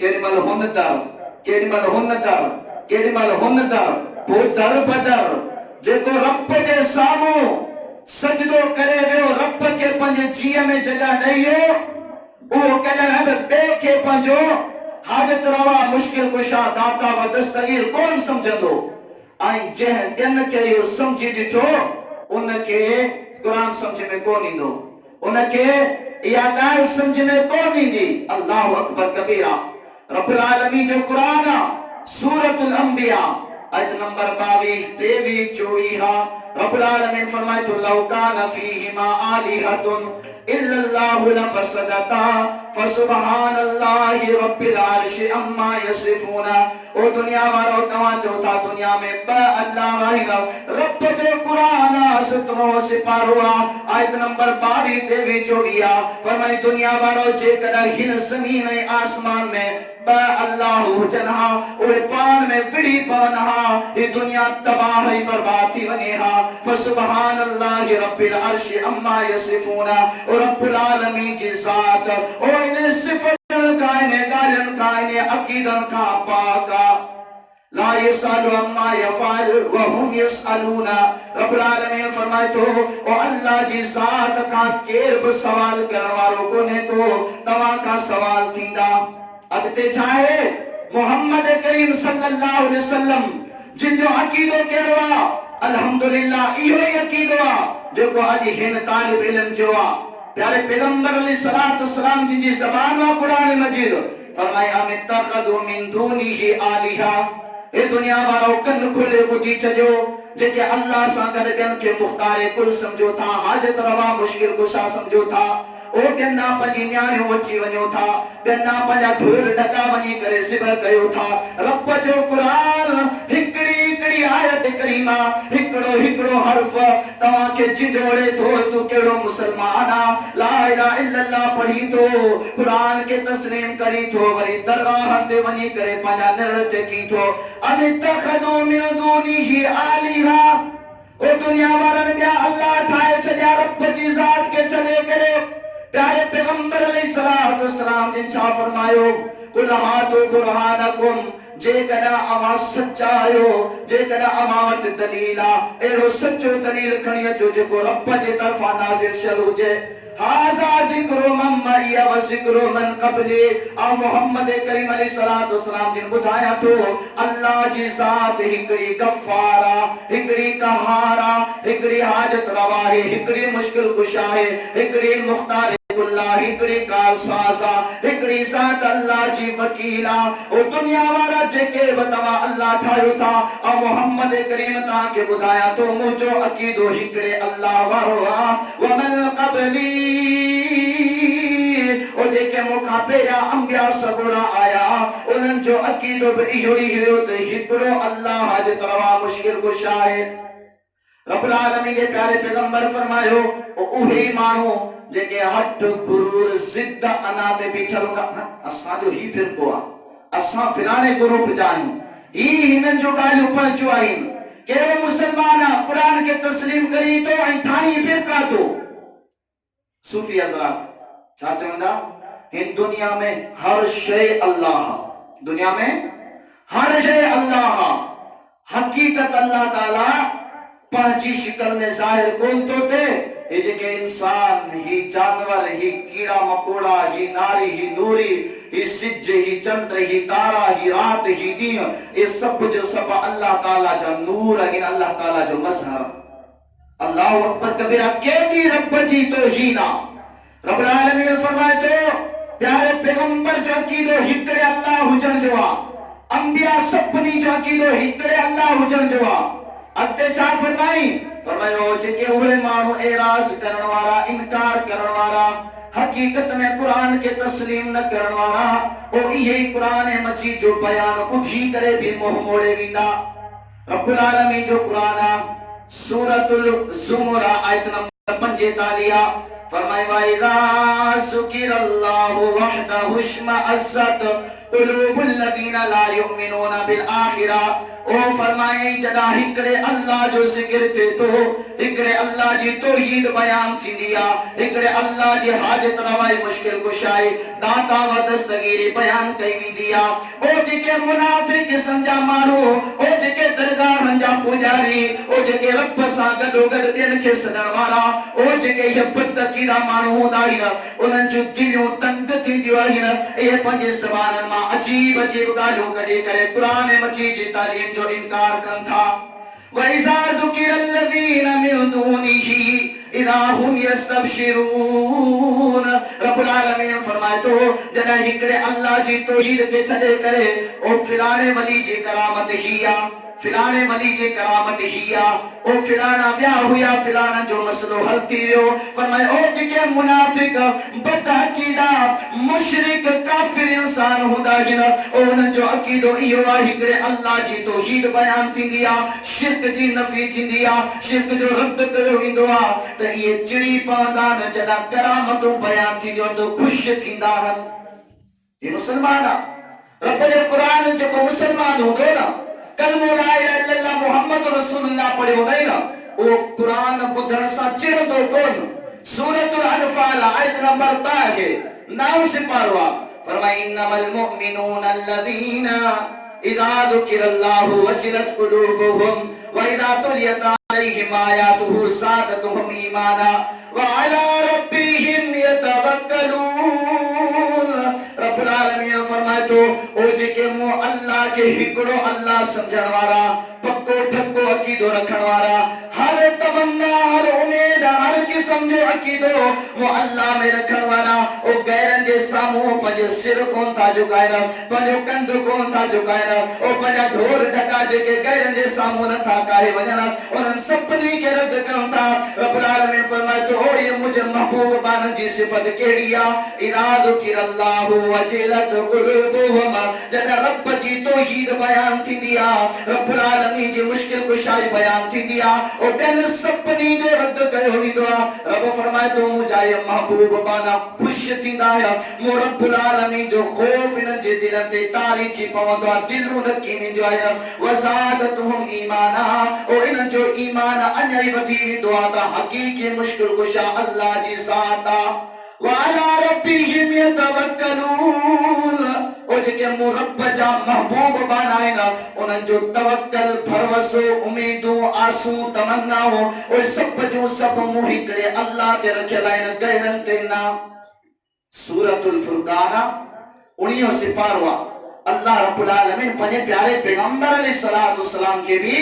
केनिमल हुन दर केनिमल हुन दर केनिमल हुन दर वो दर बदर जेको रब के सामो सजदो करे वियो रब के पंजे जीअ में जगह ॾेइयो वो कदे बे के पंजो हाजत रवा मुश्किल कुशा दाता व दस्तगीर कौन समझंदो ऐं जंहिं ॾियन के इहो समझी ॾिठो उनके कुरान समझ में कोन ईंदो उनके या ॻाल्हि समझ में कोन ईंदी। अल्लाहु अकबर कबीरा। रब्बुल आलमीन जो कुरान सूरतुल अंबिया आयत नंबर 22 23 24 रब्बुल आलमीन फरमाए तो लौ कान फीहिमा आलिहतुन इल्लल्लाहु लफसदता फसुबहानल्लाहि रब्बिल अर्शि अम्मा यसिफूना। ओ दुनिया वालो तवा चौथा दुनिया में ब अल्लाह वाहिद रब जो कुरान सतमो सिपारुआ आयत नंबर 22 23 24 फरमाए दुनिया वालो जे कदा हिन जमीन ऐं आसमान में ब अल्लाह हुजनहा ओए पान में विड़ी पवनहा ये दुनिया तबाह ही बर्बाद थी वनेहा फसुबहानल्लाहि रब्बिल अर्शि अम्मा यसिफूना। और रब्बुल आलमीन जी ज़ात ओ इन सिफतन कायने गालन कायने अकीदन का पाका ला यसअलु अम्मा यफअल व हुम यसअलूना। रब्बुल आलमीन फरमाए तो ओ अल्लाह जी ज़ात का केर भी सवाल करने वालों को ने तो तवा का सवाल थींदा अगते चाहे मोहम्मद करीम सल्लल्लाहु अलैहि वसल्लम जिन जो अकीदो केरवा अल्हम्दुलिल्लाह इहो ही अकीदो जो को आज हिन तालिब इल्म जो प्यारे पैगंबर अलैहिस्सलातु वस्सलाम जिन जी ज़बान में कुरान मजीद फरमाए अमित्तखदु मिन दूनिही आलिहा। ए दुनिया वालों कन खोले बुधी चजो जेके अल्लाह सा गद के मुख्तार कुल समझो था हाजत रवा मुश्किल कुशा समझो था ओ गन्ना पंजी न्याणियों वठी वञो था, गन्ना पंजा ढोल ढका वञी करे सिबह कयो था। रब जो क़ुरान हिकड़ी हिकड़ी आयत करीमा, हिकड़ो हिकड़ो हर्फ तव्हां खे जिंदोड़े थो। तू कहिड़ो मुसलमान आ, ला इलाहा इल्लल्लाह पढ़ी थो, क़ुरान खे तस्लीम करी थो, वरी दरगाह ते वञी करे पंहिंजा नृत्य की थो। अमित्तखदू मिन दूनिही आलिहा, ओ दुनिया वारनि ॿिया अल्लाह ठाहे छॾिया रब जी ज़ात खे छॾे करे। प्यारे पैगंबर अलैहिस्सलातु वस्सलाम जिन छा फरमायो, कुल हातु बुरहानकुम, जेकॾहिं अवां सच्चा आहियो, जेकॾहिं अवां वटि दलील आ, अहिड़ो सचो दलील खणी अचो जेको रब जे तरफ़ां नाज़िल थियल हुजे। हाज़ा ज़िक्रु मन मइय व ज़िक्रु मन क़ब्ली, आ मोहम्मद करीम अलैहिस्सलातु वस्सलाम जिन ॿुधाया थो अल्लाह जी ज़ात हिकड़ी गफ़ार आ, हिकड़ी क़हार आ, हिकड़ी हाजत रवा आहे, हिकड़ी मुश्किल कुशा आहे, हिकड़ी मुख्तार अल्लाह, हिकड़ी कारसाज़ आ, हिकड़ी ज़ात अल्लाह जी वकील आ। ओ दुनिया वारा जेके बि तव्हां अल्लाह ठाहियो था, ऐं मोहम्मद करीम तव्हांखे ॿुधायां थो मुंहिंजो अक़ीदो हिकड़े अल्लाह वारो आ। वमन क़ब्ली, ओ जेके मूंखां पहिरियां अंबिया सगोरा आया उन्हनि जो अक़ीदो बि इहो ई हुयो त हिकड़ो अल्लाह जे तरफ़ां मुश्किल कुशा आहे। रब्बुल आलमीन जे प्यारे पैगंबर फरमायो, उहे माण्हू जेके हट गुरूर ज़िद अना ते बीठल हूंदा, असांजो ही फ़िरक़ो आ, असां फिलाणे ग्रुप जा आहियूं, ही हिननि जो ॻाल्हियूं पहुचियूं आहिनि। कहिड़ो मुसलमान आहे क़ुरान खे तस्लीम करी थो ऐं ठाही फ़िरक़ा थो। सूफ़ी हज़रात छा चवंदा, हिन दुनिया में हर शइ अल्लाह, दुनिया में हर शइ अल्लाह, हकीकत अल्लाह ताला पंहिंजी शिकल में ज़ाहिर कोन थो थिए। ये जेके इंसान, ही जानवर, ही कीड़ा मकोड़ा, ही नारी, ही नूरी, ही सिज, ही चंद्र, ही तारा, ही रात, ही ॾींहुं, ये सब जो सब अल्लाह ताला जा नूर आहिनि, अल्लाह ताला जो मज़हर। अल्लाहु अकबर कबीरा, केॾी रब जी तौहीद आहे। रब्बुल आलमीन फरमाए थो प्यारे पैगंबर जो अक़ीदो हिकड़े अल्लाह हुजण जो आहे, अंबिया सभिनी जो अक़ीदो हिकड़े अल्लाह हुजण जो आहे। अॻिते छा फरमाई, फरमायो जेके उहे माण्हू एराज़ करण वारा, इनकार करण वारा, हकीकत में कुरान के तस्लीम न करण वारा, ओ इहे कुरान मजीद जो बयान ॿुधी करे भी मोह मोड़े वेंदा। रब्बुल आलमीन जो कुरान आहे, सूरतुल ज़ुमर आयत नंबर 45, फरमाए वाइदा सुकिरल्लाहु वहदहु इश्मअज़्ज़त क़ुलूबुल लज़ीना ला युमिनूना बिल आखिरह। ओ फरमाए जदा हिकड़े अल्लाह जो ज़िक्र थे तो, हिकड़े अल्लाह जी तौहीद बयान थींदी आ, हिकड़े अल्लाह जी हाजत रवाई मुश्किल कुशाई दाता व दस्तगीरी बयान कई वेंदी आ। ओ जेके मुनाफिक किस्म जा माण्हू, ओ जेके दरगाहनि जा पुजारी, ओ जेके रब सां गॾो गॾु ॿियनि खे सॾण वारा, ओ जेके इहे बदअक़ीदा माण्हू हूंदा आहिनि, उन्हनि जूं दिलियूं तंग थींदियूं आहिनि। इहे पंहिंजे ज़बाननि मां अजीब अजीब ॻाल्हियूं कढी करे क़ुरान मजीद जी तालीम जो इनकार कनि था। वइज़ा ज़ुकिरल्लज़ीन मिन दूनिही इज़ा हुम यस्तबशिरून। रब्बुल आलमीन फरमाए थो जॾहिं हिकड़े अल्लाह जी तौहीद खे छॾे करे ओ फिलाणे वली जी करामत ही आ, फिलाणे वली जी करामत ही आ, ओ फिलाना विया हुया, फिलाना जो मसलो हल थी वियो। फरमाए ओ जेके मुनाफिक, बदअक़ीदा, मुशरिक, काफिर इंसान हूंदा आहिनि, उन्हनि जो अक़ीदो इहो आहे हिकड़े अल्लाह जी तौहीद बयान थींदी आहे, शिरक जी नफ़ी थींदी आहे, शिरक जो रद्द कयो वेंदो आहे, त इहे चिड़ी पवंदा आहिनि। जॾहिं करामतूं बयान थींदियूं त ख़ुशि थींदा आहिनि। हे मुसलमान आहे, रब जे क़ुरान जेको मुसलमान हूंदो न, कलमो ला इलाहा इल्लल्लाह मुहम्मद रसूलुल्लाह पढ़ियो वई न, ओ कुरान ॿुधण सां चिड़ंदो कोन। सूरतुल अनफाल आयत नंबर 9 सिपारो आहे, फरमाए इन्नमल मुमिनून अल्लज़ीना इज़ा ज़ुकिरल्लाहु वजिलत क़ुलूबुहुम व इज़ा तुलियत अलैहिम आयातुहु ज़ादतहुम ईमाना व अला रब्बिहिम यतवक्कलून। रब्बुल आलमीन फरमाए थो ओ जेके मूं अल्लाह के हिकड़ो अल्लाह समझण वारा, पक्को ठक्को अक़ीदो रखण वारा, हर तमन्ना, हर उम्मीद, हर किस्म जो अक़ीदो वो अल्लाह में रखण वाला ओ गैरन जे सामूं पंहिंजो सिर कोन था झुकाइनि, पंहिंजो कंध कोन था झुकाइनि, ओ पंहिंजा ढोर ढका जेके गैरन जे सामूं नथा काहे वञनि, उन्हनि सभिनी खे रद्द कयूं था। रब्बुल आलमीन फरमाए थो ओ ये मुंहिंजे महबूब बाननि जी सिफ़त कहिड़ी आहे, इज़ा ज़ुकिरल्लाहु वजिलत क़ुलूबुहुम, जॾहिं रब जी तौहीद बयान थींदी आहे, रब्बुल आलमीन जी मुश्किल कुशाई बयान थींदी आहे, ओ ॿियनि सभिनी जो रद्द कयो वेंदो आहे। रब फरमाए थो मुंहिंजा ये महबूब बाना ख़ुशि थींदा आहिनि, मूं रब्बुल आलमीन जो ख़ौफ़ इन्हनि जे दिलनि ते तारी थी पवंदो आहे, दिलूं ढकी वेंदियूं आहिनि। वज़ादतहुम ईमाना, ओ इन्हनि जो ईमान अञा ई वधी वेंदो आहे त हक़ीक़ी मुश्किल कुशा अल्लाह जी ज़ात आहे। वअला रब्बिहिम यतवक्कलून, ओ जेके मूं रब जा महबूब बाना आहिनि उन्हनि जो तवक्कल, भरोसो, उम्मीदूं, आसूं, तमन्नाऊं ओ सभु जूं सभु मूं हिकिड़े अल्लाह ते रखियल आहिनि, गैरनि ते न। सूरतुल फुरक़ान 19 सिपारो आहे। अल्लाह रब्बुल आलमीन पंहिंजे प्यारे पैगंबर अलैहिस्सलातु वस्सलाम खे बि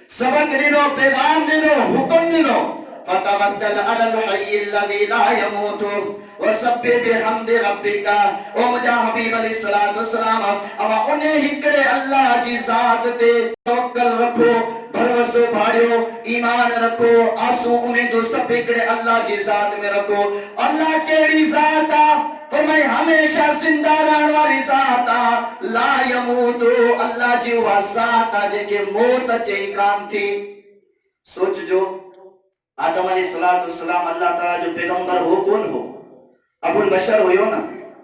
सबक ॾिनो, पैगाम ॾिनो, हुकुम ॾिनो, फतवक्कल अलल हय्यिल लज़ी ला यमूतु वसब्बिह बिहम्दि रब्बिका। ओ मुंहिंजा हबीब अलैहिस्सलातु वस्सलाम, अवा उन हिकिड़े अल्लाह जी ज़ात ते तवक्कल रखो, भरोसो भाड़ियो, ईमान रखो, आसूं उम्मीदूं सभु हिकिड़े अल्लाह जी ज़ात में रखो। अल्लाह कहिड़ी ज़ात आहे? फरमाए हमेशा जिंदा रहण वाली ज़ात आहे, ला यमूतु, अल्लाह जी उहा ज़ात आहे जेके मौत अचे ई कान थी। सोचजो, आदम अलैहिस्सलातु वस्सलाम अल्लाह ताला जो पैगंबर हो कोन हो, अबुल बशर हुयो न,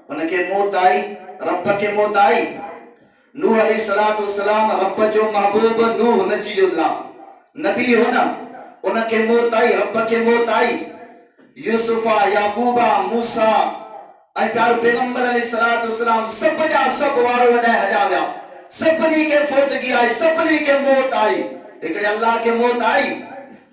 उनके मौत आई, रब के मौत आई। नूह अलैहिस्सलातु वस्सलाम रब जो महबूब नूह नजीउल्लाह नबी हो न, उनके मौत आई, रब के मौत आई। यूसुफा, याकूबा, मूसा ऐं प्यारो पैगंबर अलैहिस्सलातु वस्सलाम सभ जा सभ वारो वॾाए हलिया विया, सभिनी खे फ़ौतगी आई, सभिनी खे मौत आई। हिकिड़े अल्लाह खे मौत आई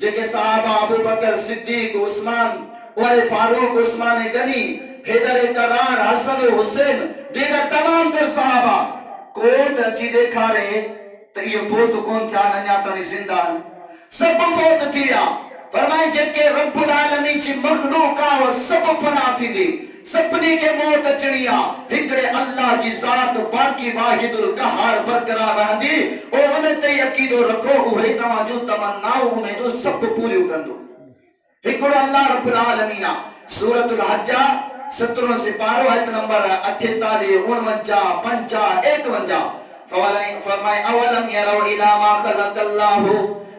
जेके सहाबा अबू बकर, सिद्दीक, उस्मान, उमर फारूक, उस्मान गनी, हैदर करार, हसन हुसैन, दीगर तमाम तर सहाबा कोट अची ॾेखारे त इहो फौत कोन थिया, अञा ताईं ज़िंदा आहिनि, सभु फौत थी विया। फरमाए जेके रब्बुल आलमीन जी मखलूक आहे उहा सभु फना थींदी, सभिनी खे मौत अचणी आहे, हिकिड़े अल्लाह जी ज़ात बाक़ी वाहिदुल क़हार बरक़रार रहंदी। ओ उन ते अक़ीदो रखो, उहे तव्हां जूं तमन्नाऊं उम्मीदूं सभु पूरियूं कंदो। हिकिड़ो अल्लाह रब्बुल आलमीन आहे। सूरतुल हज 17 सिपारो आयत नंबर 48, 49, 50, 51। फरमाए अवलम यरौ इला मा खलक़ल्लाहु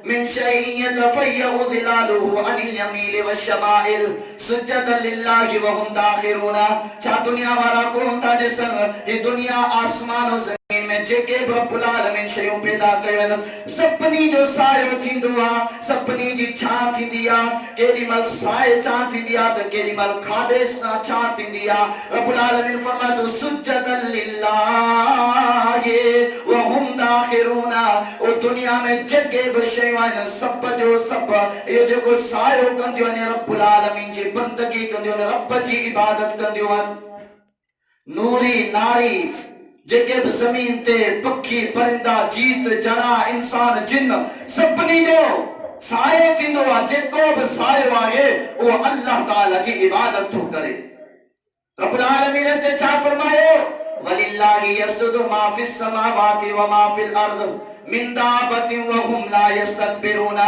मिन शैइन यतफय्यउ ज़िलालुहु अनिल यमीन वश्शमाइल सुज्जदन लिल्लाहि व हुम दाखिरून। छा दुनिया वारा कोन था ॾिसनि, ही दुनिया आसमान ज़मीन में जेके बि रब्बुल आलमीन शयूं पैदा कयूं आहिनि, सभिनी जो सायो थींदो आहे, सभिनी जी छां थींदी आहे। केॾी महिल साए छां थींदी आहे त केॾी महिल खाधे सां छां थींदी आहे। रब्बुल आलमीन फरमाए थो सुज्जदन लिल्लाहि व हुम दाखिरून। ओ दुनिया में जेके बि शयूं आहिनि सभ जो सभ इहो जेको सायो कंदियूं आहिनि, रब्बुल आलमीन जी बंदगी कंदियूं आहिनि, रब जी इबादत कंदियूं आहिनि। नूरी नारी जेके भी ज़मीन ते पखी, परिंदा, जीत, जना, इंसान, जिन सभिनी जो सायो थींदो आहे। जेको बि सायो आहे उहो अल्लाह ताला जी इबादत थो करे। रब्बुल आलमीन ते छा फरमायो, वलिल्लाहि यसजुदु मा फिस समावाति व मा फिल अर्द मिन दाबतिन व हुम ला यस्तकबिरून।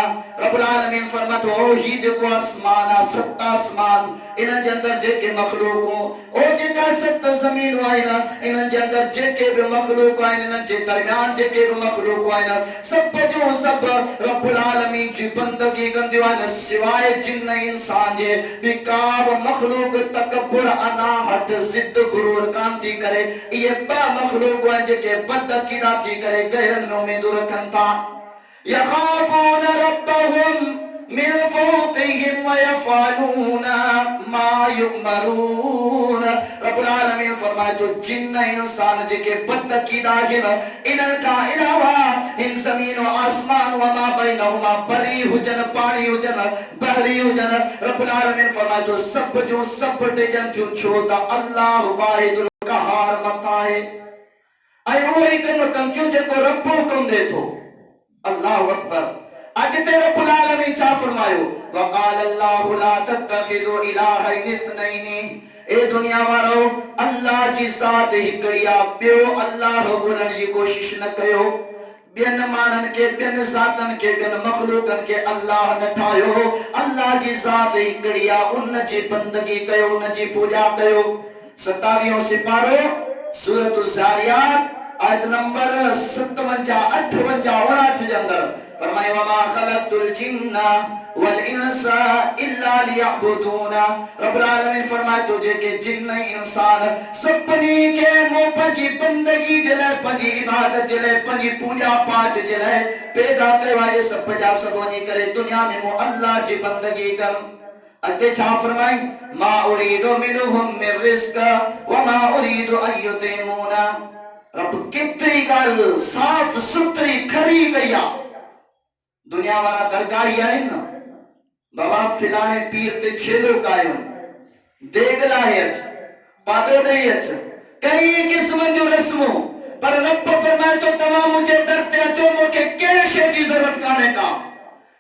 रब्बुल आलमीन फरमातो ओ ही जेको आसमान आहे, सत आसमान, इन्हनि जे अंदरि जेके मखलूक हो, ओ जेका सत ज़मीन आहिनि, इन्हनि जे अंदरि जेके बि मखलूक आहिनि, इन्हनि जे दरमियान जेके बि मखलूक आहिनि, सभ जो सभ रब्बुल आलमीन जी बंदगी कंदियूं आहिनि, सिवाय जिन इंसान जे। ॿी का बि मखलूक तकब्बुर, अनाहठ, ज़िद, गुरूर कान थी करे। इहे ॿ मखलूक आहिनि जेके बदअक़ीदा थी करे गहरनि में उम्मीदूं रखनि था। यख़ाफ़ून रब्बहुम मिन फ़ौक़िहिम व यफ़अलून मा युअमरून। रब्बुल आलमीन फरमाए थो जिन इंसान जेके बदअक़ीदा आहिनि, इन्हनि खां अलावा हिन ज़मीन व आसमान व मा बैनहुमा, बरी हुजनि, पाणी हुजनि, बहरी हुजनि, रब्बुल आलमीन फरमाए थो सभ जूं सभ टिजनि थियूं, छो त अल्लाह वाहिदुल क़हार मथा आहे। ऐं उहो ई कमु कनि थियूं जेको रब हुकुम ॾे थो। अल्लाहु अकबर। अॻिते रब्बुल आलमीन छा फरमाए फरमायो वक़ाल अल्लाहु ला तत्तखिदु इलाहैन इस्नैनि, ए दुनिया वारो अल्लाह जी ज़ात हिकड़ी आ, ॿियो अल्लाह ॻोल्हण जी कोशिश न कयो। ॿियनि माण्हुनि खे, ॿियनि ज़ातनि खे, ॿियनि मख़लूक़नि खे अल्लाह न ठाहियो। अल्लाह जी ज़ात हिकड़ी आ, उन जी बंदगी कयो, उन जी पूॼा कयो। 27 सिपारो सूरत ज़ारियात आयत नंबर 57, 58, 59 जे अंदर फरमायो वमा खलक़तुल जिन्ना वल इंसा इल्ला लियअबुदून। रब्बुल आलमीन फरमाए तो जेके जिन्न इंसान सभनी के मो पंजी बंदगी जे लाइ, पंजी इबादत जे लाइ, पंजी पूजा पाठ जे लाइ पैदा कयो आहे, सभ जा सभ वञी करे दुनिया में मो अल्लाह जी बंदगी कन। अॻिते छा फरमाई मा उरीदु मिनहुम मिन रिज़्क़ व मा उरीदु अन युतिमून। रब केतिरी ॻाल्हि साफ़ सुथरी खरी कई आहे। दुनिया वारा दरगाही आहिनि न, बाबा फिलाणे पीर ते छेलो कायो, देग लाहे अच, पादो ॾेई अच, कई क़िस्मनि जूं रस्मूं, पर रब फरमाए तो तव्हां मुंहिंजे दर ते अचो, मूंखे कंहिं शइ जी ज़रूरत कान्हे का।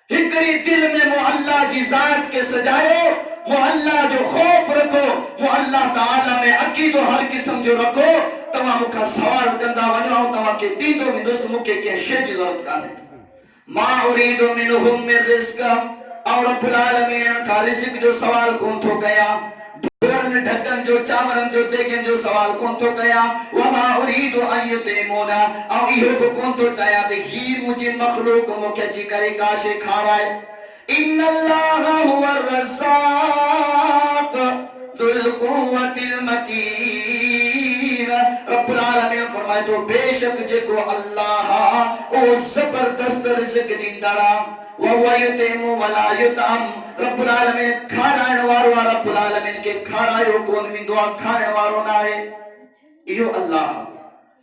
हिकड़ी दिल में मो अल्लाह जी ज़ात के सजायो, मो अल्लाह जो खौफ रखो, मो अल्लाह ताला में अकीदो हर क़िस्म जो रखो। तव्हां मूंखां सवाल कंदा वञो, तव्हांखे ॾींदो वेंदुसि, मूंखे कंहिं शइ जी ज़रूरत कान्हे। मा उरीदु मिनहुम मिन रिज़्क़, और रब्बुल आलमीन का रिज़्क़ जो सवाल कोन थो कया, ढोरनि ढकनि जो, चावरनि जो, देगनि जो सवाल कोन थो कया। वमा उरीदु अन युतिमून, ऐं इहो बि कोन थो चाहियां त ही मुंहिंजी मख़लूक़ मूंखे अची करे का शइ खाराए। इन्नल्लाह हुवर रज़्ज़ाक़ ज़ुल क़ुव्वतिल मतीन। रब्बुल आलमीन फरमाए तो बेशक जेको अल्लाह ओ जबरदस्त रिज़्क़ ॾींदड़ व हुवा युतिमु वला युतम। रब्बुल आलमीन खाराइण वारो आहे, रब्बुल आलमीन के खारायो कोन वेंदो आहे, खाइण वारो न आहे। इहो अल्लाह,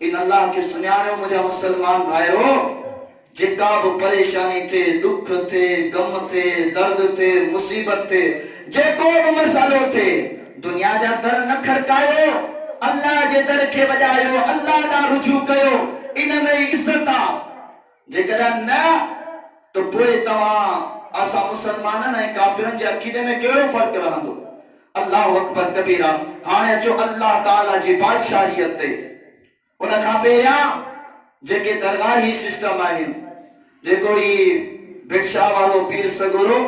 इन अल्लाह के सुञाणो मुंहिंजा मुसलमान भाइरो। जेका बि परेशानी थे, दुख थे, गम थे, दर्द थे, मुसीबत थे, जेको बि मसालो थे, दुनिया जा दर न खड़कायो, अल्लाह जे दर खे वॼायो, अल्लाह ॾांहुं रुजू कयो, इन में इज़त आहे। जेकॾहिं न तो पोइ तव्हां असां मुसलमाननि ऐं काफ़िरनि जे अक़ीदे में कहिड़ो फ़र्क़ु रहंदो। अल्लाहु अकबर कबीरा। हाणे अचो अल्लाह ताला जी बादशाहियत ते। उन खां पहिरियां जेके दरगाही सिस्टम आहिनि, जेको ही भिक्षा वारो पीर सगोरो,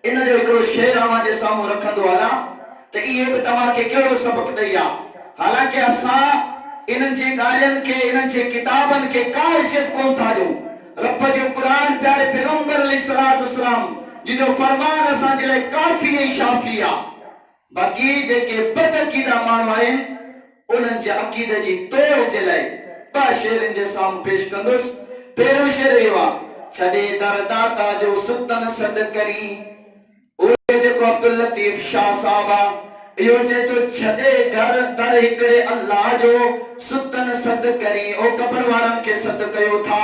इन जो हिकिड़ो शेर अवां जे साम्हूं रखंदो हलां त इहे बि तव्हांखे कहिड़ो सबक़ ॾेई आहे। हालांकि असां इन्हनि जी ॻाल्हियुनि खे, इन्हनि जे किताबनि खे का इज़त कोन था ॾियूं। रब जो क़ुरान प्यारे पैगंबर अलैहिस्सलाम जिजो फरमान असां जे लाइ काफ़ी ऐं शाफ़ी आहे। बाक़ी जेके बदअक़ीदा माण्हू आहिनि, उन्हनि जे अक़ीदे जी तोड़ जे लाइ ॿ शेरनि जे साम्हूं पेश कंदुसि। पहिरियों शेर इहो आहे, छॾे दर दाता जो सुतन सॾ करी। उहे जेको अब्दुल लतीफ़ शाह साहब आहे, इहो चए थो छॾे घर दर हिकिड़े अल्लाह जो सुतन सॾ करी। ओ क़बर वारनि खे सॾ कयो था,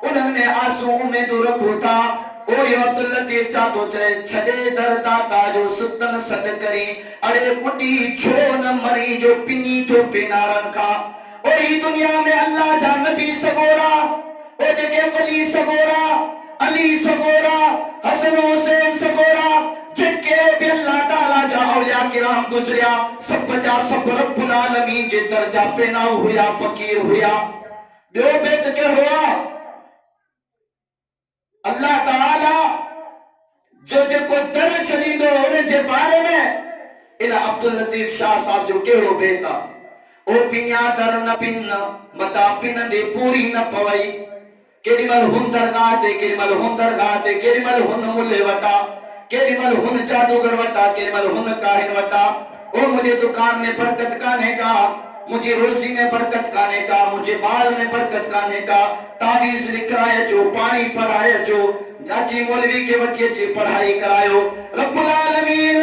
उन्हनि में आसूं उमेदूं रखो था। ओ यो अब्दुल लतीफ़ छा थो चए, छॾे दर दाता जो सुतन सॾ करी। अरे ॿुधी छो न मरी जो पिनी थो पेनारनि खां। ओ ही दुनिया में अल्लाह जा नबी सगोरा, ओ जेके वली सगोरा, अली सगोरा, हसन हुसैन सगोरा, जेके भी अल्लाह ताला जा औलिया किराम गुज़रिया, सब जा सब रब्बुल आलमीन जे दर्जा पेनाऊ हुया, फ़कीर हुया। ॿियो बेत के हुआ अल्लाह ताला जो जेको दर छॾींदो उन जे बारे में इन अब्दुल लतीफ़ शाह साहब जो कहिड़ो बेत आहे। ओ पिञा दर न पिन मता पिन दे पूरी न पवई। केॾी महिल हुन दरगाह ते, केॾी महिल हुन दरगाह ते, केॾी महिल हुन मुल्ले वटा, केॾी महिल हुन जादूगर वटा, केॾी महिल हुन काहिन वटा। ओ मुझे दुकान में बरकत कान्हे का, मुझे रोज़ी में बरकत कान्हे का, मुझे माल में बरकत कान्हे का। तावीज़ लिखाए अचो, पानी पढ़ाए अचो, अची मौलवी के वठी अची पढ़ाई करायो। रब्बुल आलमीन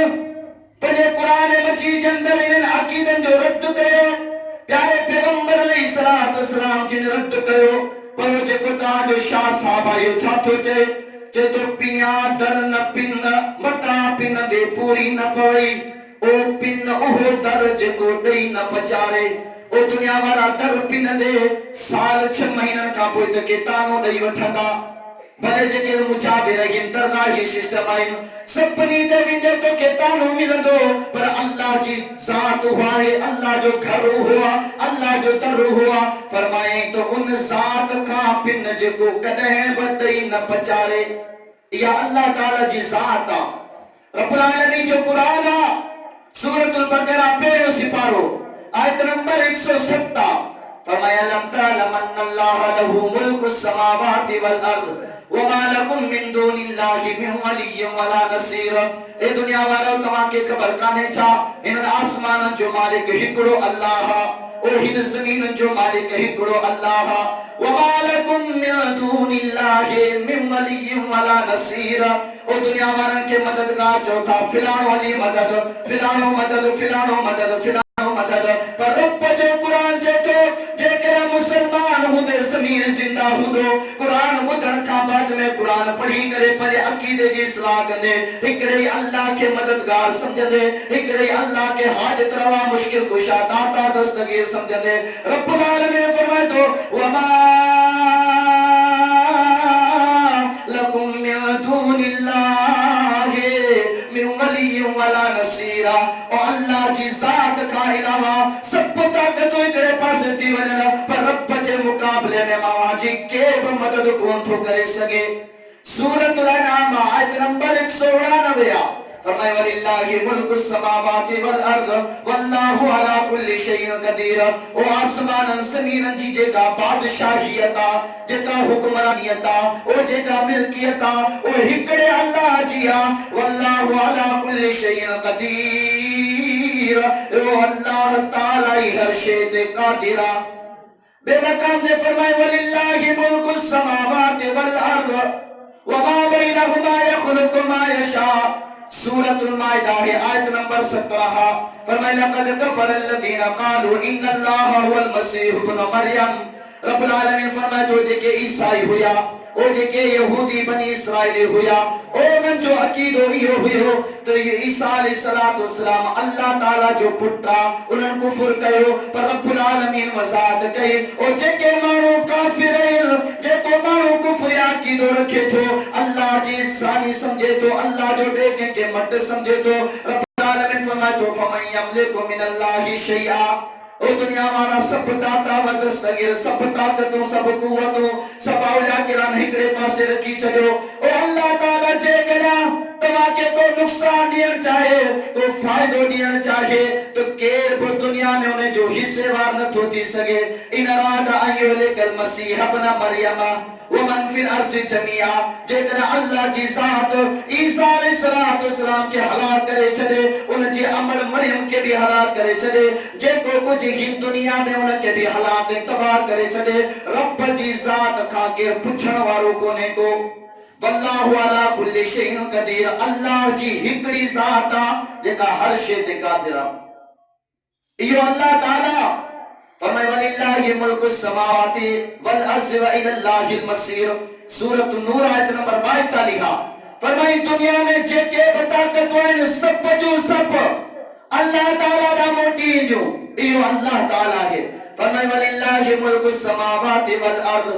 पंहिंजे क़ुरान मजीद जे अंदर इन्हनि अक़ीदनि जो रद्द कयो, प्यारे पैगंबर अलैहिस्सलाम जिन रद्द कयो। पर जेको तव्हांजो शाह साहब आहे, इहो छा थो चए, चए थो पिञा दर न पिन मता पिन दे पूरी न पवई। ओ पिन उहो दर जेको ॾेई न पचारे। ओ दुनिया वारा दर पिन दे साल 6 महीननि खां पोइ त के तानो ॾेई वठंदा। भले जेके मुजाबिर दरगाह सिस्टम आइन सपनी दे विंदे तो के तानो मिलंदो पर अल्लाह जी जात हुआ है, अल्लाह जो घर हुआ, अल्लाह जो दर हुआ, फरमाए तो उन जात का पिन जेको कदे बदई न पचारे या अल्लाह ताला जी जात रब्बुल आलमीन जो कुरान सूरतुल बकरा पहलो सिपारो आयत नंबर 170 फरमाया लम तअलम अन्नल्लाह लहू मुल्कुस समावाति वल अर्द वमा लकुम मिन दुनिल्लाहि मिन वलिय्यिन वला नसीर। ए दुनिया वालो तव्हांखे ख़बर कान्हे छा इन आसमान जो मालिक हिकिड़ो अल्लाह, ओ हिन ज़मीन जो मालिक हिकिड़ो अल्लाह, वमा लकुम मिन दुनिल्लाहि मिन वलिय्यिन वला नसीर। ओ दुनिया वारन के मददगार जो था फिलानो अली मदद, फिलानो मदद, फिलानो मदद, फिलानो मदद, पर रब जो कुरान जे तो जेकरा मुसलमान हुदे ज़मीर जिंदा हुदो कुरान बुधण का बाद में कुरान पढ़ी करे पर अकीदे जी इस्लाह कंदे हिकड़े अल्लाह के मददगार समझंदे, हिकड़े अल्लाह के हाजत रवा मुश्किल कुशा दाता दस्तगीर समझंदे। रब्बुल आलमीन फरमाए तो वमा लकुम मिन दुनिल्लाहि मिन वलिय्यिन वला नसीरा। और अल्लाह जी जात का अलावा सब ताकत एकड़े पासे थी वजन पर रब जे मुकाबले में मावाजी के मदद कोन थो करे सके। सूरतुल अनआम आयत नंबर 199 फरमाए वलिल्लाहि मुल्कुस समावाति वल अर्द वल्लाहु अला कुल्ली शैइन कदीर। ओ आसमान ज़मीन जी जेका बादशाहियता, जेका हुक्मरानियता, ओ जेका मिल्कियता ओ हिकड़े अल्लाह जिया वल्लाहु अला कुल्ली शैइन कदीर। ओ अल्लाह ताला ही हर शे ते कादिरा। बेमकाम ने फरमाए वलिल्लाहि मुल्कुस समावाति वल अर्द वमा बैनहुमा यखलुकु मा यशा। सूरतुल माइदा है आयत नंबर 17 फरमाया लक़द कफ़र अल्लज़ीना क़ालू इन्नल्लाहा हुवल मसीह इब्न मरियम। रब्बुल आलमीन फरमाए तो जेके ईसाई हुया, ओ जेके यहूदी बनी इस्राएली हुया, ओ मन जो अकीदो इहो हुयो तो ये ईसा अलैहिस्सलातु वस्सलाम अल्लाह ताला जो पुट्टा उन्हनि कुफ्र कयो पर रब्बुल आलमीन वज़ाहत कई ओ जेके माण्हू काफिर जेको माण्हू कुफ्र अकीदो रखे थो अल्लाह जी सानी समझे तो अल्लाह जो डेके के मट समझे तो रब्बुल आलमीन फरमाए तो फमन यमलिकु मिनल्लाहि शैआ। ओ दुनिया वाला सब दाता वदस्तगीर सब ताकतों सब कुव्वतों सब औलिया किरान हिकड़े पासे रखी छड़ो। ओ अल्लाह ताला जे करा तवाके को नुकसान दियण चाहे तो फायदो दियण चाहे तो केर बो दुनिया में उन्हें जो हिस्सेवार न थो थी सके। इन अरादा अय्युलिकल मसीह इब्न मरियम वमन फिल अर्ज़ि जमिया। जेकरा अल्लाह जी ज़ात ईसा अलैहिस्सलातु वस्सलाम के हलाक करे छड़े उन जे अमल मरियम के भी हलाक करे छड़े जेको कुछ ही दुनिया में उन के भी हलाक तबाह करे छड़े। रब जी ज़ात का के पुछण वारो कोने को वल्लाहु अला कुल्ली शैइन कदीर। अल्लाह जी हिकड़ी ज़ात जेका हर शे ते कादिर। इहो अल्लाह ताला फरमाए वलिल्लाहि मुल्कुस समावाति वल अर्ज़ि व इलल्लाहिल मसीर। सूरत नूर आयत नंबर 42 फरमाई दुनिया में जेके ताकत आहिनि सब जो सब अल्लाह ताला दा मोटी जो इहो अल्लाह ताला है। फरमाए वलिल्लाहि मुल्कुस समावाति वल अर्ज़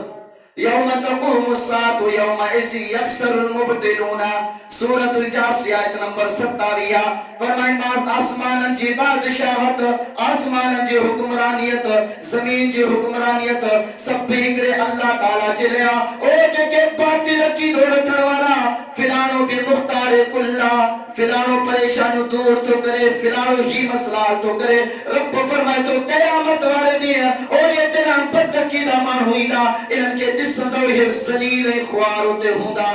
यौम तक़ूमुस साअतु यौमइज़ यक्सरुल मुब्तिलून। सूरतुल जासिया आयत नंबर 27 फरमाए आसमान जी बादशाहत, आसमान जी हुक्मरानियत, जमीन जी हुक्मरानियत सब हिकड़े अल्लाह ताला जिलिया। ओ जेके बातिल की दौड़ण वाला फिलानो बि मुख्तार कुल्ला फिलानो परेशानियों दूर तो करे फिलानो ही मसला तो करे। रब फरमाए तो क़यामत वाले ॾींहुं और ये जना बदअकीदा माण्हू ईंदा इन्हनि खे ॾिसंदो हे ज़लील ख़्वार उते हूंदा।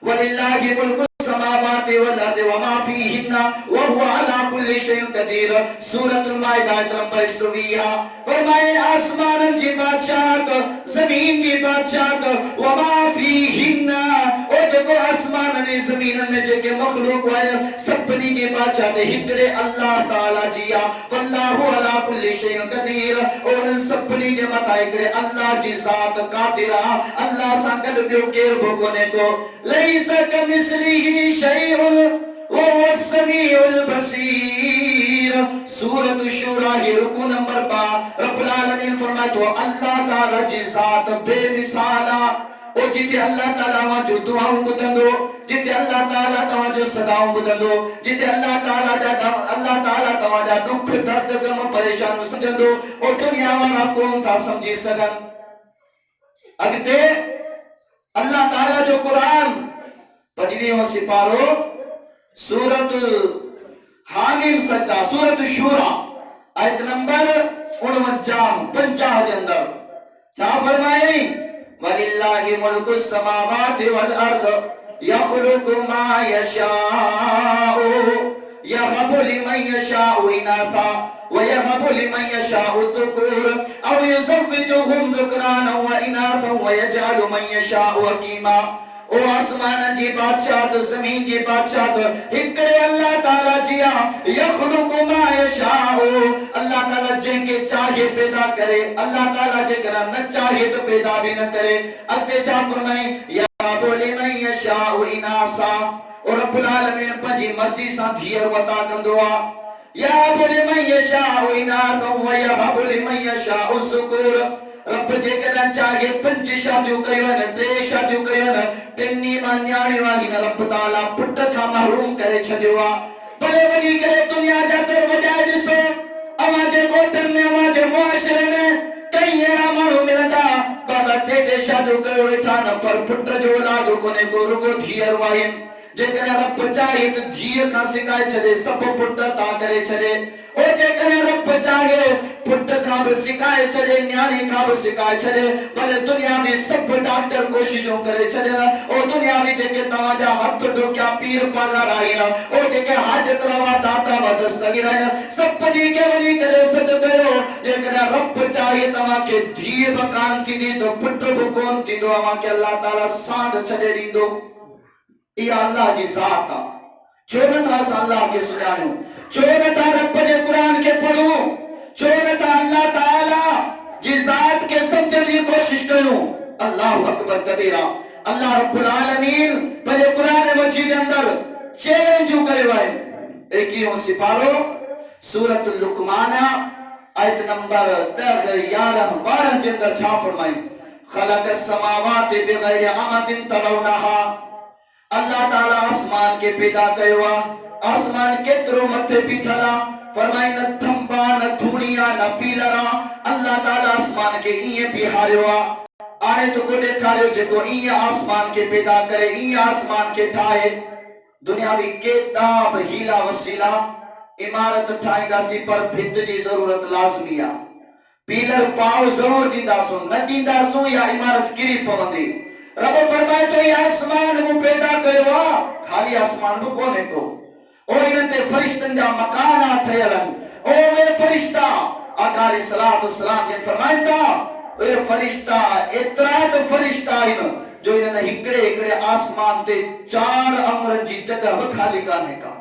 वलिल्लाहि मुल्कुस समावाति वल अर्ज़ि वमा फ़ीहिन्ना व हुवा अला कुल्ली शैइन कदीर। सूरतुल माइदा आयत नंबर 120 फरमाए आसमान जी बादशाहत जमीन जी बादशाहत वमा फ़ीहिन्ना ओ जेको आसमान ने जमीन में जेके मखलूक आया सभनी जी बादशाहत हिकड़े अल्लाह ताला जिया वल्लाहु अला कुल्ली शैइन कदीर। और सभनी जे मथा हिकड़े अल्लाह जी ज़ात कादिरा। अल्लाह सां गॾु ॿियो केर बि कोन्हे को। लैसा कमिस्लिही शैउन व हुवस समीउल बसीर। सूरत शुरा ही रुकू नंबर 2 रब्बुल आलमीन फरमाए तो अल्लाह ताला जी ज़ात बेमिसाल ओ जिते अल्लाह ताला वहां जो दुआऊं ॿुधंदो, जिते अल्लाह ताला तव्हां जो सदाऊं ॿुधंदो, जिते अल्लाह ताला तव्हां जा दुख दर्द गम परेशानियूं सम्झंदो, ओ दुनिया वारा कोन था समझी सघनि। अॻिते अल्लाह ताला जो क़ुरान 25 सिपारो सूरत हामीम सजदा सूरत शूरा आयत नंबर 49 जे अंदर छा फरमाई, वलिल्लाहि मुल्कु समावाति वल अर्द यखलुकु मा यशाउ यहबु लिमन यशाउ इनाथा व यहबु लिमन यशाउ ذुकुर औ युज़व्विजुहुम ذुकराना व इनाथा व यजअलु मन यशाउ अकीमा। ओ आसमान जी बादशाह तो जमीन जी बादशाह तो हिकड़े अल्लाह ताला जिया यखलुकु मा यशाउ, अल्लाह ताला जेके चाहे पैदा करे, अल्लाह ताला जेकरा न चाहे तो पैदा भी न करे। अगे छा फरमाई, या बोले मन यशाउ इनासा, और रब्बुल आलमीन पंहिंजी मर्जी सां धीअर वता कंदो आ। या बोले मन यशाउ इनासा व यहबु लिमन यशाउ ज़ुकुर, रब जेकॾहिं चाहे 5 शादियूं कयूं आहिनि, 3 शादियूं कयूं आहिनि, टिनी मां न्याणियूं आहिनि, रब ताला पुट खां महरूम करे छॾियो आहे। भले वञी करे दुनिया जा दर वॼाए ॾिसो, अवां जे ॻोठनि में अवां जे मुआशिरे में कई अहिड़ा माण्हू मिलंदा बाबा 3 शादियूं कयो वेठा न, पर पुट जो औलाद कोन्हे, को रुगो धीअरूं आहिनि। जेकॾहिं रब चाहे त धीअ खां सिकाए छॾे, सभु पुट तां करे छॾे। ओ जेकॾहिं रब चाहे पुट खां बि सिकाए छॾे, न्याणी खां बि सिकाए छॾे, भले दुनिया में सभु डॉक्टर कोशिशूं करे छॾनि, ओ दुनिया में जेके तव्हांजा हथ ढोकिया पीर पागार आहिनि, ओ जेके हाजत रवा दाता व दस्तगीर आहिनि, सभिनी खे वञी करे सॾु कयो। जेकॾहिं रब चाहे तव्हांखे धीअ बि कान थींदी त पुट बि कोन थींदो, अव्हांखे अल्लाह ताला सांड छॾे ॾींदो। इहा अल्लाह जी ज़ात आहे। छो नथा असां अल्लाह खे सुञाणूं, छो नथा रब जे क़ुरान खे पढ़ूं, छो नथा अल्लाह ताला जी ज़ात खे सम्झण जी कोशिश कयूं। अल्लाहु अकबर कबीरा। अल्लाह रब्बुल आलमीन पंहिंजे क़ुरान मजीद जे अंदर चैलेंजूं कयो आहिनि। 21 सिपारो सूरत लुकमान आयत नंबर 10 11 12 जे अंदर छा फरमाई, खलक़स समावाति बिगैरि अमदिन तरौनहा, अल्लाह ताला आसमान के पैदा कयो आ, आसमान केतिरो मथे बीठल आ, फरमाई न थंबा न धूणिया न पीलरा, अल्लाह ताला आसमान के ईअं बीहारियो आ। हाणे तो को ॾेखारियो जेको ईअं आसमान के पैदा करे, ईअं आसमान के ठाहे। दुनियावी केॾा बि हीला वसीला इमारत ठाहींदासीं, पर भित जी ज़रूरत लाज़मी आ। पीलर पाव ज़रूर ॾींदासूं, न ॾींदासूं या इमारत किरी पवंदी। रब फरमाए तो ये आसमान वो पैदा कयो आ, खाली आसमान वो कोने को, ओ इनते फरिश्तन जा मकान ठहियल आहिनि। ओ वे फरिश्ता आका अलैहिस्सलातु वस्सलाम जिन फरमाइनि था, वे फरिश्ता एतिरा त फरिश्ता आहिनि जो इन्हनि हिकिड़े आसमान ते 4 अमरनि जी जॻह बि खाली कान्हे का।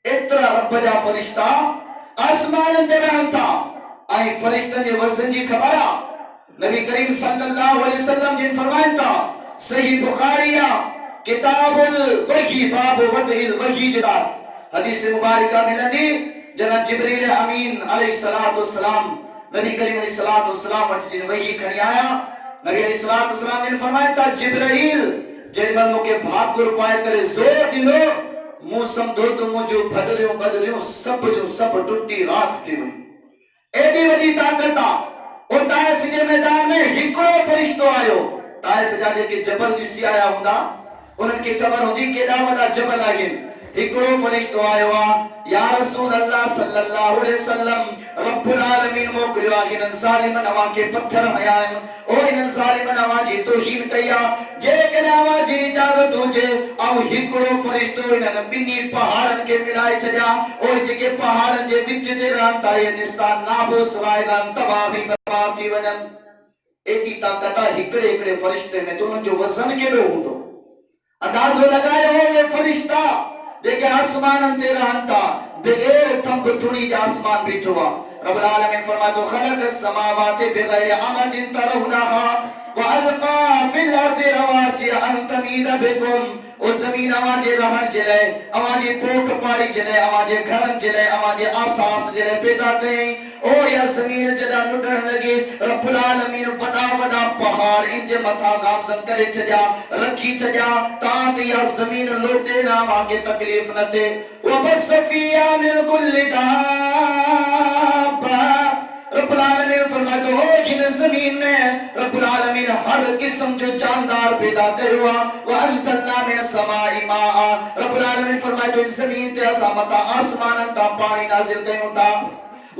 एतिरा रब जा फरिश्ता आसमान ते रहनि था। ऐं फरिश्तनि जे वज़न जी ख़बर आहे, नबी करीम सल्लल्लाहु अलैहि वसल्लम जिन फरमाइनि था, सही बुखारिया किताबुल वही बाब वदइल वही जदा हदीस मुबारका मिलंदी, जना जिब्रील अमीन अलैहिस्सलातु वस्सलाम नबी करीम अलैहिस्सलातु वस्सलाम वटि जिन वही खणी आया। नबी अलैहिस्सलातु वस्सलाम जिन फरमाया था, जिब्रील जेमल मूंखे भाकुर पाए करे ज़ोर ॾिनो, मूं सम्झो त मुंहिंजूं बदरियूं सभु टुटी राख थी वई। एॾी वॾी ताक़त आहे। ओ ताइफ जे मैदान में हिकिड़ो फरिश्तो आयो। ताइफ जा जेके जबल ॾिसी आया हूंदा, उन्हनि खे ख़बर हूंदी केॾा वॾा जबल आहिनि। हिकिड़ो फरिश्तो आयो आहे, या रसूल अल्लाह सल्लल्लाहु अलैहि वसल्लम, रब्बुल आलमीन मोकिलियो आहे, हिननि ज़ालिमनि अव्हांखे पत्थर हया आहिनि, ओ हिननि ज़ालिमनि अव्हांजी तौहीन कई आहे। जेकॾहिं अव्हांजी इजाज़त हुजे ऐं हिकिड़ो फरिश्तो हिननि ॿिन्ही पहाड़नि खे मिलाए छॾिया, ओ जेके पहाड़नि जे विच ते रहनि था, इहे निस्ता नाबूस वाइगान तबाह थी वञनि। एॾी ताक़त आहे हिकिड़े फरिश्ते में, तो उन्हनि जो वज़न केॾो हूंदो। अंदाज़ो लगायो वे फरिश्ता जेके आसमाननि ते रहनि था, बग़ैर थंब थुड़ी जे आसमान बीठो आहे। रब्बुल आलमीन फरमातो, खलक़स समावाति बिग़ैरि अमदिन तरौनहा व अलक़ा फिल अर्दि रवासिय अन तमीद बिकुम ओ जमीन आवाजे रहन जले आवाजे पोख पाड़ी जले आवाजे घरन जले आवाजे आसास जले पैदा कई ओ या जमीन जदा लुटण लगी रब्बुल आलमीन वडा वडा पहाड़ इंजे मथा गामजन करे छजा रखी छजा ताकि या जमीन लोटे ना वाके तकलीफ न दे व बसफिया मिन कुल्ली दाबा रब्बुल आलमीन फरमाते हो जिन जमीन में रब्बुल आलमीन हर किस्म जो जानदार पैदा कयो व अंसलना मिन समाई माआ रब्बुल आलमीन फरमाते हो जमीन ते असा मता आसमान ता पानी नाजिल कयो ता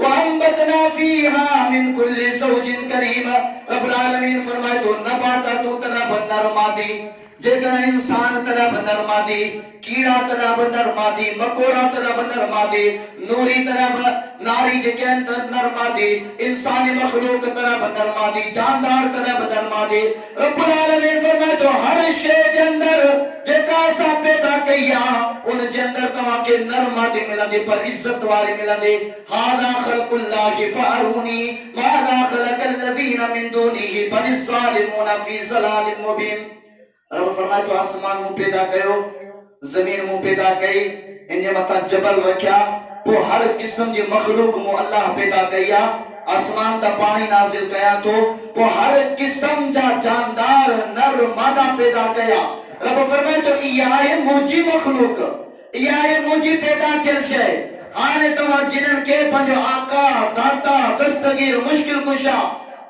व अंबतना फीहा मिन कुल्ली ज़ौजिन करीम रब्बुल आलमीन फरमाते हो नबाता तो तना बनरमादी जेकर इंसान तरह बनरमादी कीड़ा तरह बनरमादी मकोड़ा तरह बनरमादी नूरी तरह नारी जेके अंदर नरमादी इंसानी मखलूक तरह बनरमादी जानदार तरह बनरमादी रब्बुल आलमीन फरमाए तो हर शे के अंदर जेका सा पैदा किया उन जे अंदर तवा के नरमादी मिलंदी पर इज्जत वाली मिलंदी हादा खल्कुल्लाहि फअरूनी माजा खलकल लदीन मिन दूनिही बल ज़ालिमून फी ज़लालिम मुबीन रब फरमाए तो आसमान मुंह पैदा कयो जमीन मुंह पैदा कई इनजे मथा जबल रखया तो हर किस्म जे मखलूक मु अल्लाह पैदा कया आसमान दा पानी नाजिल कया तो हर किस्म जा जानदार नर मादा पैदा कया रब फरमाए तो इयाए मुजी मखलूक इयाए मुजी पैदा कयल शय हाने तवा जिनन के पंजो आका दाता दस्तगीर मुश्किल कुशा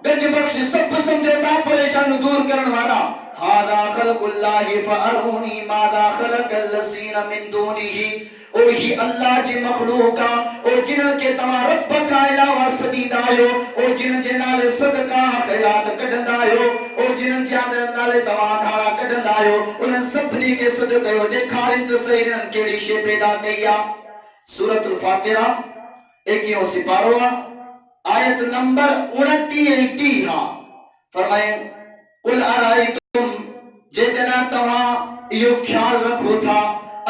गंज बख्श सब समझौता परेशानी दूर करने वाला हादा खल्कुल्लाहि फअरूनी मादा खलकल लसीना मिन दूनिही ओ ही अल्लाह जी मखलूका ओ जिन के तमा रब का अलावा सदीदायो ओ जिन जे नाले सदका खैरात कढंदायो ओ जिन जे नाले तमा खाना कढंदायो उन सबनी के सदकयो देखारिंद सहीरन केड़ी शे पैदा कया सूरतुल फातिहा 21 सिपारो आयत नंबर 29 हां फरमाए कुल अराइतुम जेकना तवा यो ख्याल रखो था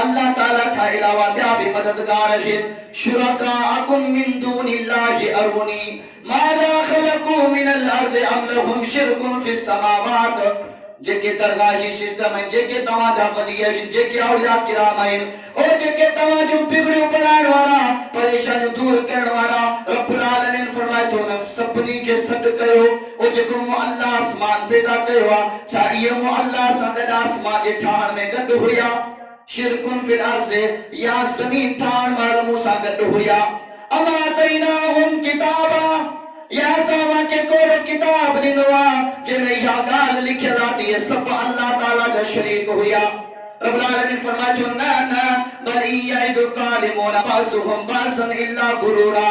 अल्लाह ताला का अलावा क्या भी मददगार है शुरकाअकुम मिन दूनिल्लाहि अरूनी मादा खलकू मिनल अर्दि अम लहुम शिरकुन फिस समावात जेके दरगाही सिस्टम है जेके तवा जा वलिया जेके औलिया किराम है ओ जेके तवा जो बिगड़ो बनाने वाला परेशानी दूर करने वाला रब्बुल आलमीन फरमाए तो न सबनी के सदकयो ओ जेको अल्लाह आसमान पैदा कयो चाहिए मो अल्लाह संगद आसमान जे ठाण में गद हुया शिरकुन फिल अर्ज़ या जमीन ठाण माल मूसा गद हुया अमा तैनाहुम किताबा या सावा के कोड किताब दिनवा जे में या गाल लिखला दी सब अल्लाह ताला का शरीक हुया रब्बुल आलमीन फरमाते हो ना बल याइदु ज़ालिमून बासुहुम बासन इल्ला गुरूरा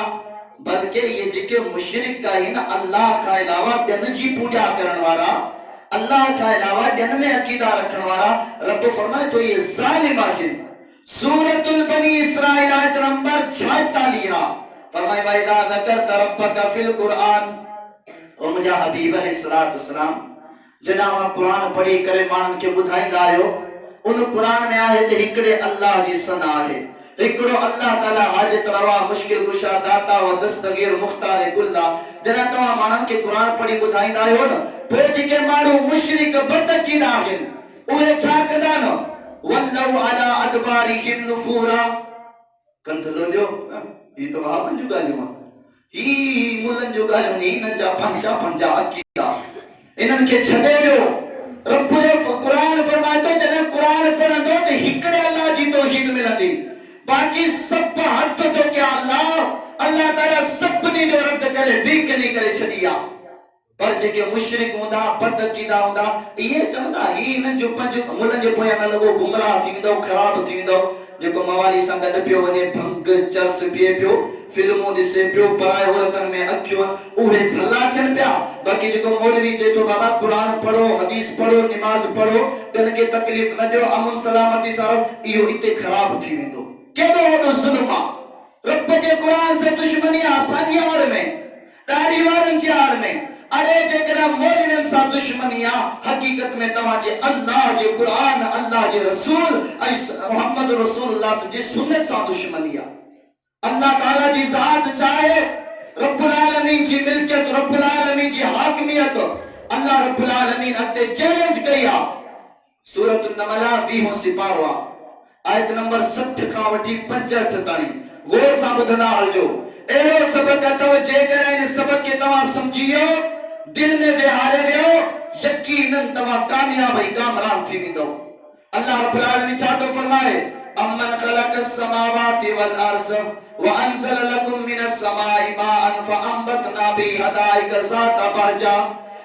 बल्कि ये जिके मुशरिक का ही ना अल्लाह का अलावा जन जी पूजा करने वाला अल्लाह का अलावा जन में अकीदा रखने वाला रब फरमाए तो ये जालिम है सूरतुल बनी इसराइल आयत नंबर 46 फरमाए वाइदा ज़करत रब्बका फिल कुरान ओ मुजा हबीब अलैहिस्सलातु वस्सलाम जना कुरान पढ़ी करे मानन के बुधाईंदा आयो उन कुरान में आहे ते हिकड़े अल्लाह जी सना है हिकड़ो अल्लाह ताला हाजत रवा मुश्किल कुशा दाता व दस्तगीर मुख्तार कुल्ला जना तवा मानन के कुरान पढ़ी बुधाईंदा आयो न पोच के माण्हू मुशरिक बदकीदा आहिन उहे छा कंदा न वल्लहु अला अदबारिहिम नुफूरा कंथलो जो ई तो वहां जो गालियो ही मुलन जो गालियो नी न जा पंजा अकीदा इनन के छडे जो रब ने कुरान फरमाए तो जने कुरान पढ़ंदो ते हिकड़े अल्लाह जी तौहीद मिलंदी बाकी सब हद तो क्या अल्लाह ताला सबनी जो रद्द करे बिकनी करे छडिया पर जेके मुशरिक होंदा बदकीदा होंदा ये चंदा ही न जो पंज मुलन जे पोया न लगो गुमराह थींदो खराब थींदो जेको मवाली संग पियो वने भंग चर्स पिए पियो फिल्मों दिसे पियो पराए औरतन में अखियो उहे भला थियन पिया बाकी जेको मौलवी जे तो बाबा कुरान पढ़ो हदीस पढ़ो नमाज पढ़ो तन के तकलीफ न दो अमन सलामती सारो इयो इते खराब थी वेंदो केदो वडो जुल्म रब जे कुरान से दुश्मनी आसानी आड़ में दाढ़ी वारन जे आड़ में अरे जेकरा मौलवियन सा दुश्मनिया हकीकत में तवाजे अल्लाह जे कुरान अल्लाह जे रसूल मोहम्मद रसूलुल्लाह जी सुन्नत सा दुश्मनिया अल्लाह ताला जी जात चाहे रब्बुल आलमीन जी मिल्कियत रब्बुल आलमीन जी हाकिमियत अल्लाह रब्बुल आलमीन अते चैलेंज किया सूरत नमला 20 सिपारवा आयत नंबर 60 खां वठी 65 ताईं गौर सां ॿुधंदा हलजो। अहिड़ो सबक अथव जेकॾहिं इन सबक खे तव्हां सम्झियो दिल में विहारे वियो यकीनन तव्हां कामयाब ऐं कामरान थी वेंदव। अल्लाह रब्बुल आलमीन छा थो फरमाए अमन खलक़स समावाति वल अर्ज़ व अंज़ल लकुम मिनस समाई माअन फअंबतना बिही हदाइक़ ज़ाता बहजा।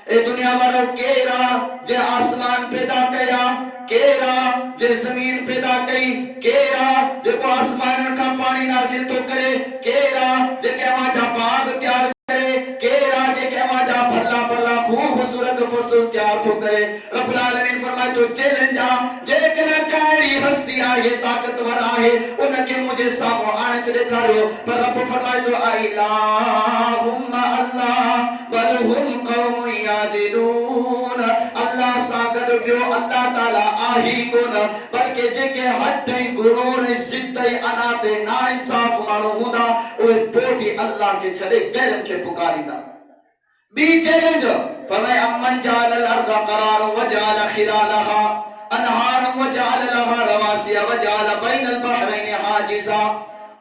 ए दुनिया वारो केरा जे आसमान पैदा कया, केरा जे जमीन पैदा कई, केरा जेको आसमान का पानी नाज़िल तो करे, केरा जेके हमारा बाग तैयार करे, केरा जेके हमारा भला भला खूबसूरत फसल तैयार तो करे। रब्बुल आलमीन फरमाए तो चैलेंज आ जेकना काड़ी हस्ती आहे ताकतवर आहे उनके मुझे सामो आने ते ॾेखारियो। पर रब फरमाए तो इलाहुम्मा अल्लाह बल हुम कौम यादिलून। अल्लाह सां गॾु ॿियो अल्लाह ताला आहे कोन बल्कि जेके हद ऐं गुरूर ऐं ज़िद ऐं अना ते नाइंसाफ़ माण्हू हूंदा उहे पोइ बि अल्लाह खे छॾे गैरनि खे पुकारींदा। बी चैलेंज फरमाए अमन जाल अल अर्द करार व जाल खिलालहा अनहार व जाल लहा रवासिया व जाल बैन अल बहरैन हाजिजा।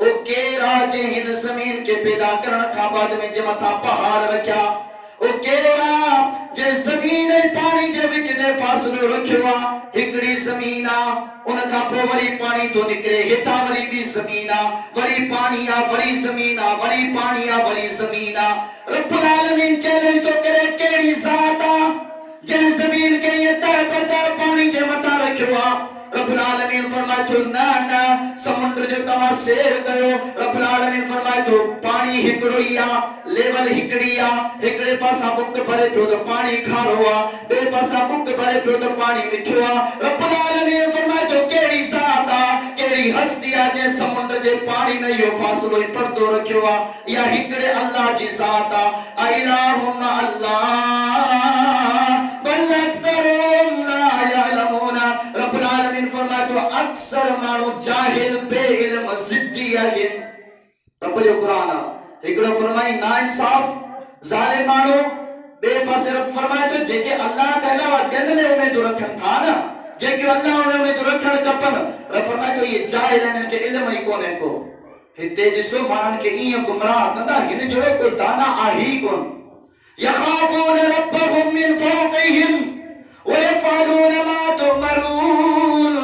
ओ केरा जे हिन ज़मीन के पैदा करण खां बाद में जे मथा पहाड़ रखिया, ओ केरा जे ज़मीन ऐं पानी जे विच ते फ़ासिलो रखियो आ। हिकड़ी ज़मीन आ उन खां पोइ वरी पानी तो निकिरे, हेठां वरी ॿी ज़मीन आ, वरी पानी आ, वरी ज़मीन आ, वरी पानी आ, वरी ज़मीन आ। रब्बुल आलमीन चैलेंज तो करे कहिड़ी ज़ात आ जंहिं ज़मीन खे इएं तह बतर पानी जे मथां रखियो आ। रब्बुल आलमीन फरमाए थो न न समुंड जो तव्हां सैर कयो। रब्बुल आलमीन फरमाए थो पानी हिकिड़ो ई आ, लेवल हिकिड़ी आ, हिकिड़े पासा बुक भरे पियो त पानी खारो आ, ॿिए पासा बुक भरे पियो त पानी मिठो आ। रब्बुल आलमीन फरमाए थो कहिड़ी ज़ात आ कहिड़ी हस्ती आ जंहिं समुंड जे पानी में इहो फ़ासिलो ऐं पर्दो रखियो आ। इहा हिकिड़े अल्लाह जी ज़ात आ। इलाहुम्मा अल्लाह बल अक्सरुहुम ला यअलमून। रब्बुल आलमीन फरमाए थो अक्सर माण्हू जाहिल बेइल्म ज़िद्दी आहिनि। रब जो कुरान आ हिकिड़ो फरमाई नाइंसाफ़ ज़ालिम माण्हू, ॿिए पासे रब फरमाए थो जेके अल्लाह के अलावा ॿियनि में उमेदूं रखनि था न, जेके अल्लाह में उमेदूं रखणु खपनि, रब फरमाए थो इहे जाहिल आहिनि, इन्हनि खे इल्म ई कोन्हे को। हिते ॾिसो माण्हुनि खे ईअं गुमराह कंदा हिन जहिड़ो को दाना आहे ई कोन। यख़ाफ़ून रब्बहुम मिन फ़ौक़िहिम व यफ़अलून मा तुमरून।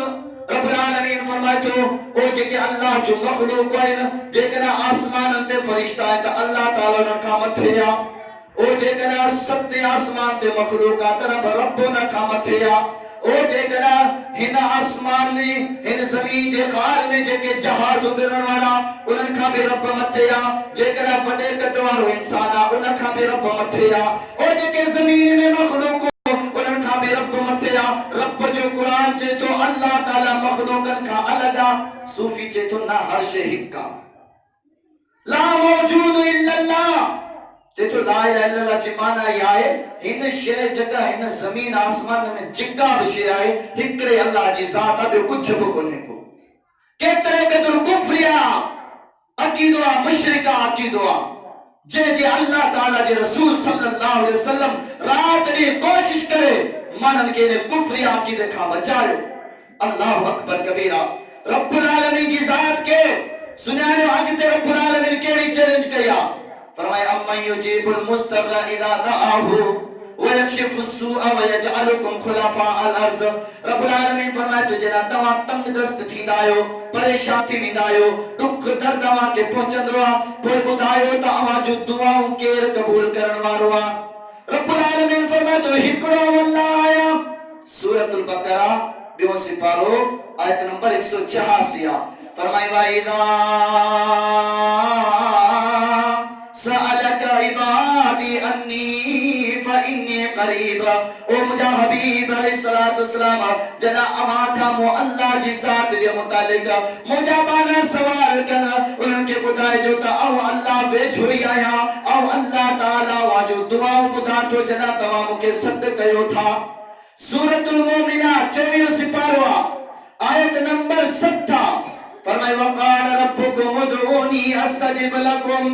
रब्बुल आलमीन फरमाए थो ओ जेके अल्लाह जो मखलूक आहिनि जेकॾहिं आसमाननि ते फ़रिश्ता आहिनि त अल्लाह ताला उन्हनि खां मथे आ। ओ जेकॾहिं सते आसमान ते मखलूक आ त रब उन खां मथे आ। ओ जेकॾहिं हिन आसमान में हिन ज़मीन जे क़ाल में जेके जहाज़ उॾरण वारा उन्हनि खां बि रब मथे आ। जेकॾहिं वॾे कद वारो इंसान आ उन खां बि रब मथे आ। ओ जेके ज़मीन में मखलूक उन्हनि खां बि रब मथे आ। रब जो कुरान चए थो अल्लाह ताला मखलूकनि खां अलॻि आ। सूफ़ी चए थो न हर शइ हिकु आ, ला मौजूद इल्लल्लाह। चए थो ला इलाहा इल्लल्लाह जी माना इहा आहे हिन शइ जॻह हिन ज़मीन आसमान में जेका बि शइ आहे हिकिड़े अल्लाह जी ज़ात आहे, ॿियो कुझु बि कोन्हे को। केतिरे क़दुरु कुफ्र अक़ीदो आहे, मुशरिक अक़ीदो आहे जंहिंजे अल्लाह ताला जे रसूल सल्लल्लाहु अलैहि वसल्लम रात ॾींहुं कोशिश करे माण्हुनि खे इन कुफ्री अक़ीदे खां बचायो। अल्लाहु अकबर कबीरा। रब्बुल आलमीन जी ज़ात के सुञाणियो। अॻिते रब्बुल आलमीन कहिड़ी चैलेंज कई आहे फरमाए अम्मन युजीबुल मुस्तर्रा इज़ा दअहू व यक्शिफु सूअ व यजअलुकुम खुलफाअ अल अर्ज़। रब्बुल आलमीन फरमाए थो जॾहिं तव्हां तंगदस्त थींदा आहियो, परेशान थी वेंदा आहियो, दुख दर्द तव्हां खे पहुचंदो आहे, पोइ ॿुधायो त अव्हां जूं दुआऊं केरु क़बूल करण वारो आहे। रब्बुल आलमीन फरमाए थो हिकिड़ो अल्लाह आया। सूरतुल बक़रा ॿियो सिपारो आयत नंबर 186 आहे। फरमाए वाइदा सअलक इबादी अन्नी फइन्नी क़रीब। ओ मुंहिंजा हबीब अलैहिस्सलातु वस्सलाम जना अवां खां मो अल्लाह जी ज़ात जे मुतालिक मुंहिंजा बाना सवाल कनि उन्हनि खे ॿुधाइजो त आऊं अल्लाह वेझो ई आहियां, आऊं अल्लाह ताला वाजो दुआऊं ॿुधां थो जॾहिं तव्हां मूंखे सॾु कयो था। सूरतुल मोमिना 24 सिपारो आयत नंबर 7 फरमाए वक़ाल रब्बुकुम उदऊनी अस्तजिब लकुम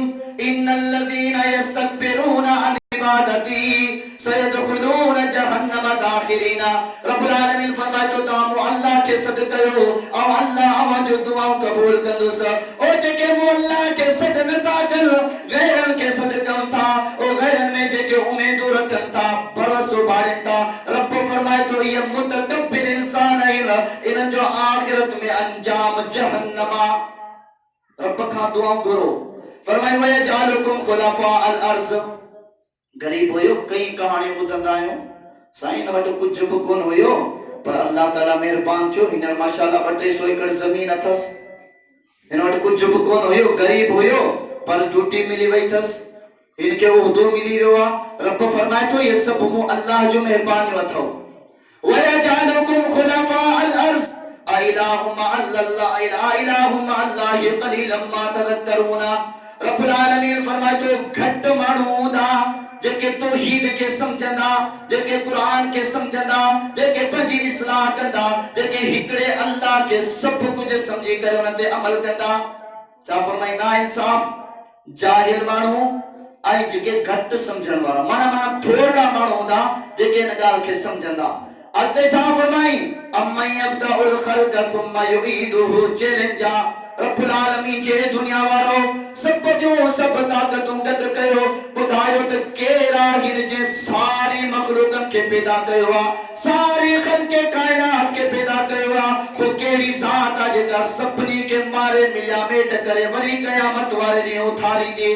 इन्नल लज़ीना यस्तकबिरूना अन इबादती सयदखुलून जहन्नम दाखिरीना। रब्बुल आलमीन फरमाए तो तामो अल्लाह के सदक़े हो और अल्लाह आवा जो दुआओं कबूल कंदुस। ओ जेके मो अल्लाह के सदक़े था कल गैरन के सदक़े था ओ गैरन में जेके उम्मीद रखन था भरोसो बाड़न था। रब फरमाए तो ये मुतकब्बिर इंसान है इन जो आखिरत में अंजाम जहन्नमा। रब का दुआ करो फरमाए वय जालकुम खुलफा अल अर्ज़। गरीब होयो कई कहानी ॿुधंदा आहियूं साईं वटि कुझु बि कोन हुयो पर अल्लाह ताला मेहरबान थियो हिन माशाअल्लाह 200 एकड़ ज़मीन अथस। हिन वटि कुझु बि कोन हुयो गरीब हुयो पर ड्यूटी मिली वई अथस इनके उहदो मिली वियो आहे। रब फरमाए तो ये सब मूं अल्लाह जो मेहरबानी अथव। वय जालकुम खुलफा अल अर्ज़ इलाहु मअल्लाह इलाहु मअल्लाह क़लीलन मा तज़क्करूना। रब्बुल आलमीन फरमाए तो घट माण्हू दा जेके तौहीद के समझंदा जेके कुरान के समझंदा जेके पंहिंजी इस्लाह कंदा जेके हिकड़े अल्लाह के सब कुछ समझी करे उन ते अमल कंदा। छा फरमाई ना इंसाफ जाहिल माण्हू ऐं जेके घट समझण वारा माना थोड़ा माण्हू हूंदा जेके इन ॻाल्हि खे समझंदा। अॻिते छा फरमाई अम्मन यब्दउल ख़ल्क़ सुम्मा युईदुहु चैलेंज आहे। रब्बुल आलमीन जे दुनिया वारो सब जो सब ताक़तूं गॾु कयो ॿुधायो त केरा हिन जे सारी मखलूकनि खे पैदा कयो आहे सारी ख़ल्क़े काइनात खे पैदा कयो आहे। को कहिड़ी ज़ात आहे जेका सभिनी खे मारे मिलिया मेट करे वरी क़यामत वारे ॾींहुं उथारींदी।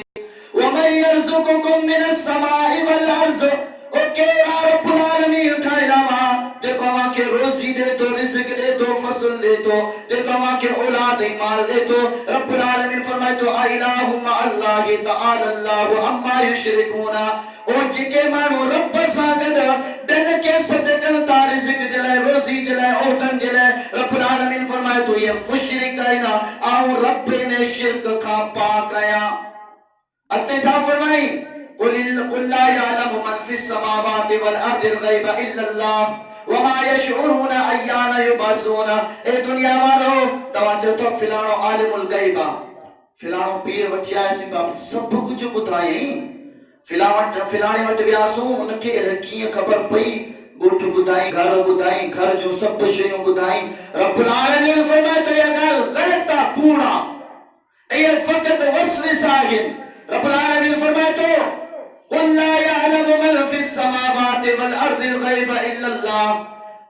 वमन यर्ज़ुकुकुम मिनस समाइ वल अर्ज़। ओ केरा रब्बुल आलमीन का इलावा जेको अवां खे रोज़ी दे तो रिज़्क़ दे तो फसल दे तो जेको अवां खे औलाद ऐं माल दे तो। रब्बुल आलमीन फरमाए तो इलाहु मअल्लाह तआला अल्लाहु अम्मा युशरिकूना। ओ जेके माण्हू रब सां गॾु ॿियनि खे सॾु था रिज़्क़ जे लाइ रोज़ी जे लाइ औरतनि जे लाइ रब्बुल आलमीन फरमाए तो ये मुशरिक आहिनि ऐं रब इन शिर्क खां पाक आहियां। अॻिते छा फरमाई कुल ला यअलमु मन फिस समावाति वल अर्दिल गैब इल्ला अल्लाह वमा यशउरूना अय्याना युबअसूना। ए दुनिया वारो तव्हां चओ था फिलाणो आलिमुल गैब आहे फिलाणो पीर वठी आयासीं सब कुछ ॿुधायईं फिलाणे वटि वियासूं उनखे कीअं ख़बर पई ॻोठ ॿुधाई घर ॿुधाई घर जूं सभु शयूं ॿुधाई। रब्बुल आलमीन फरमाए तो इहा ॻाल्हि ग़लत आहे कूड़ आहे इहे फ़क़त वसविस आहिनि। रब्बुल आलमीन फरमाए तो कुल ला यअलमु मन फिस समावाति वल अर्दिल गैब इल्ला अल्लाह।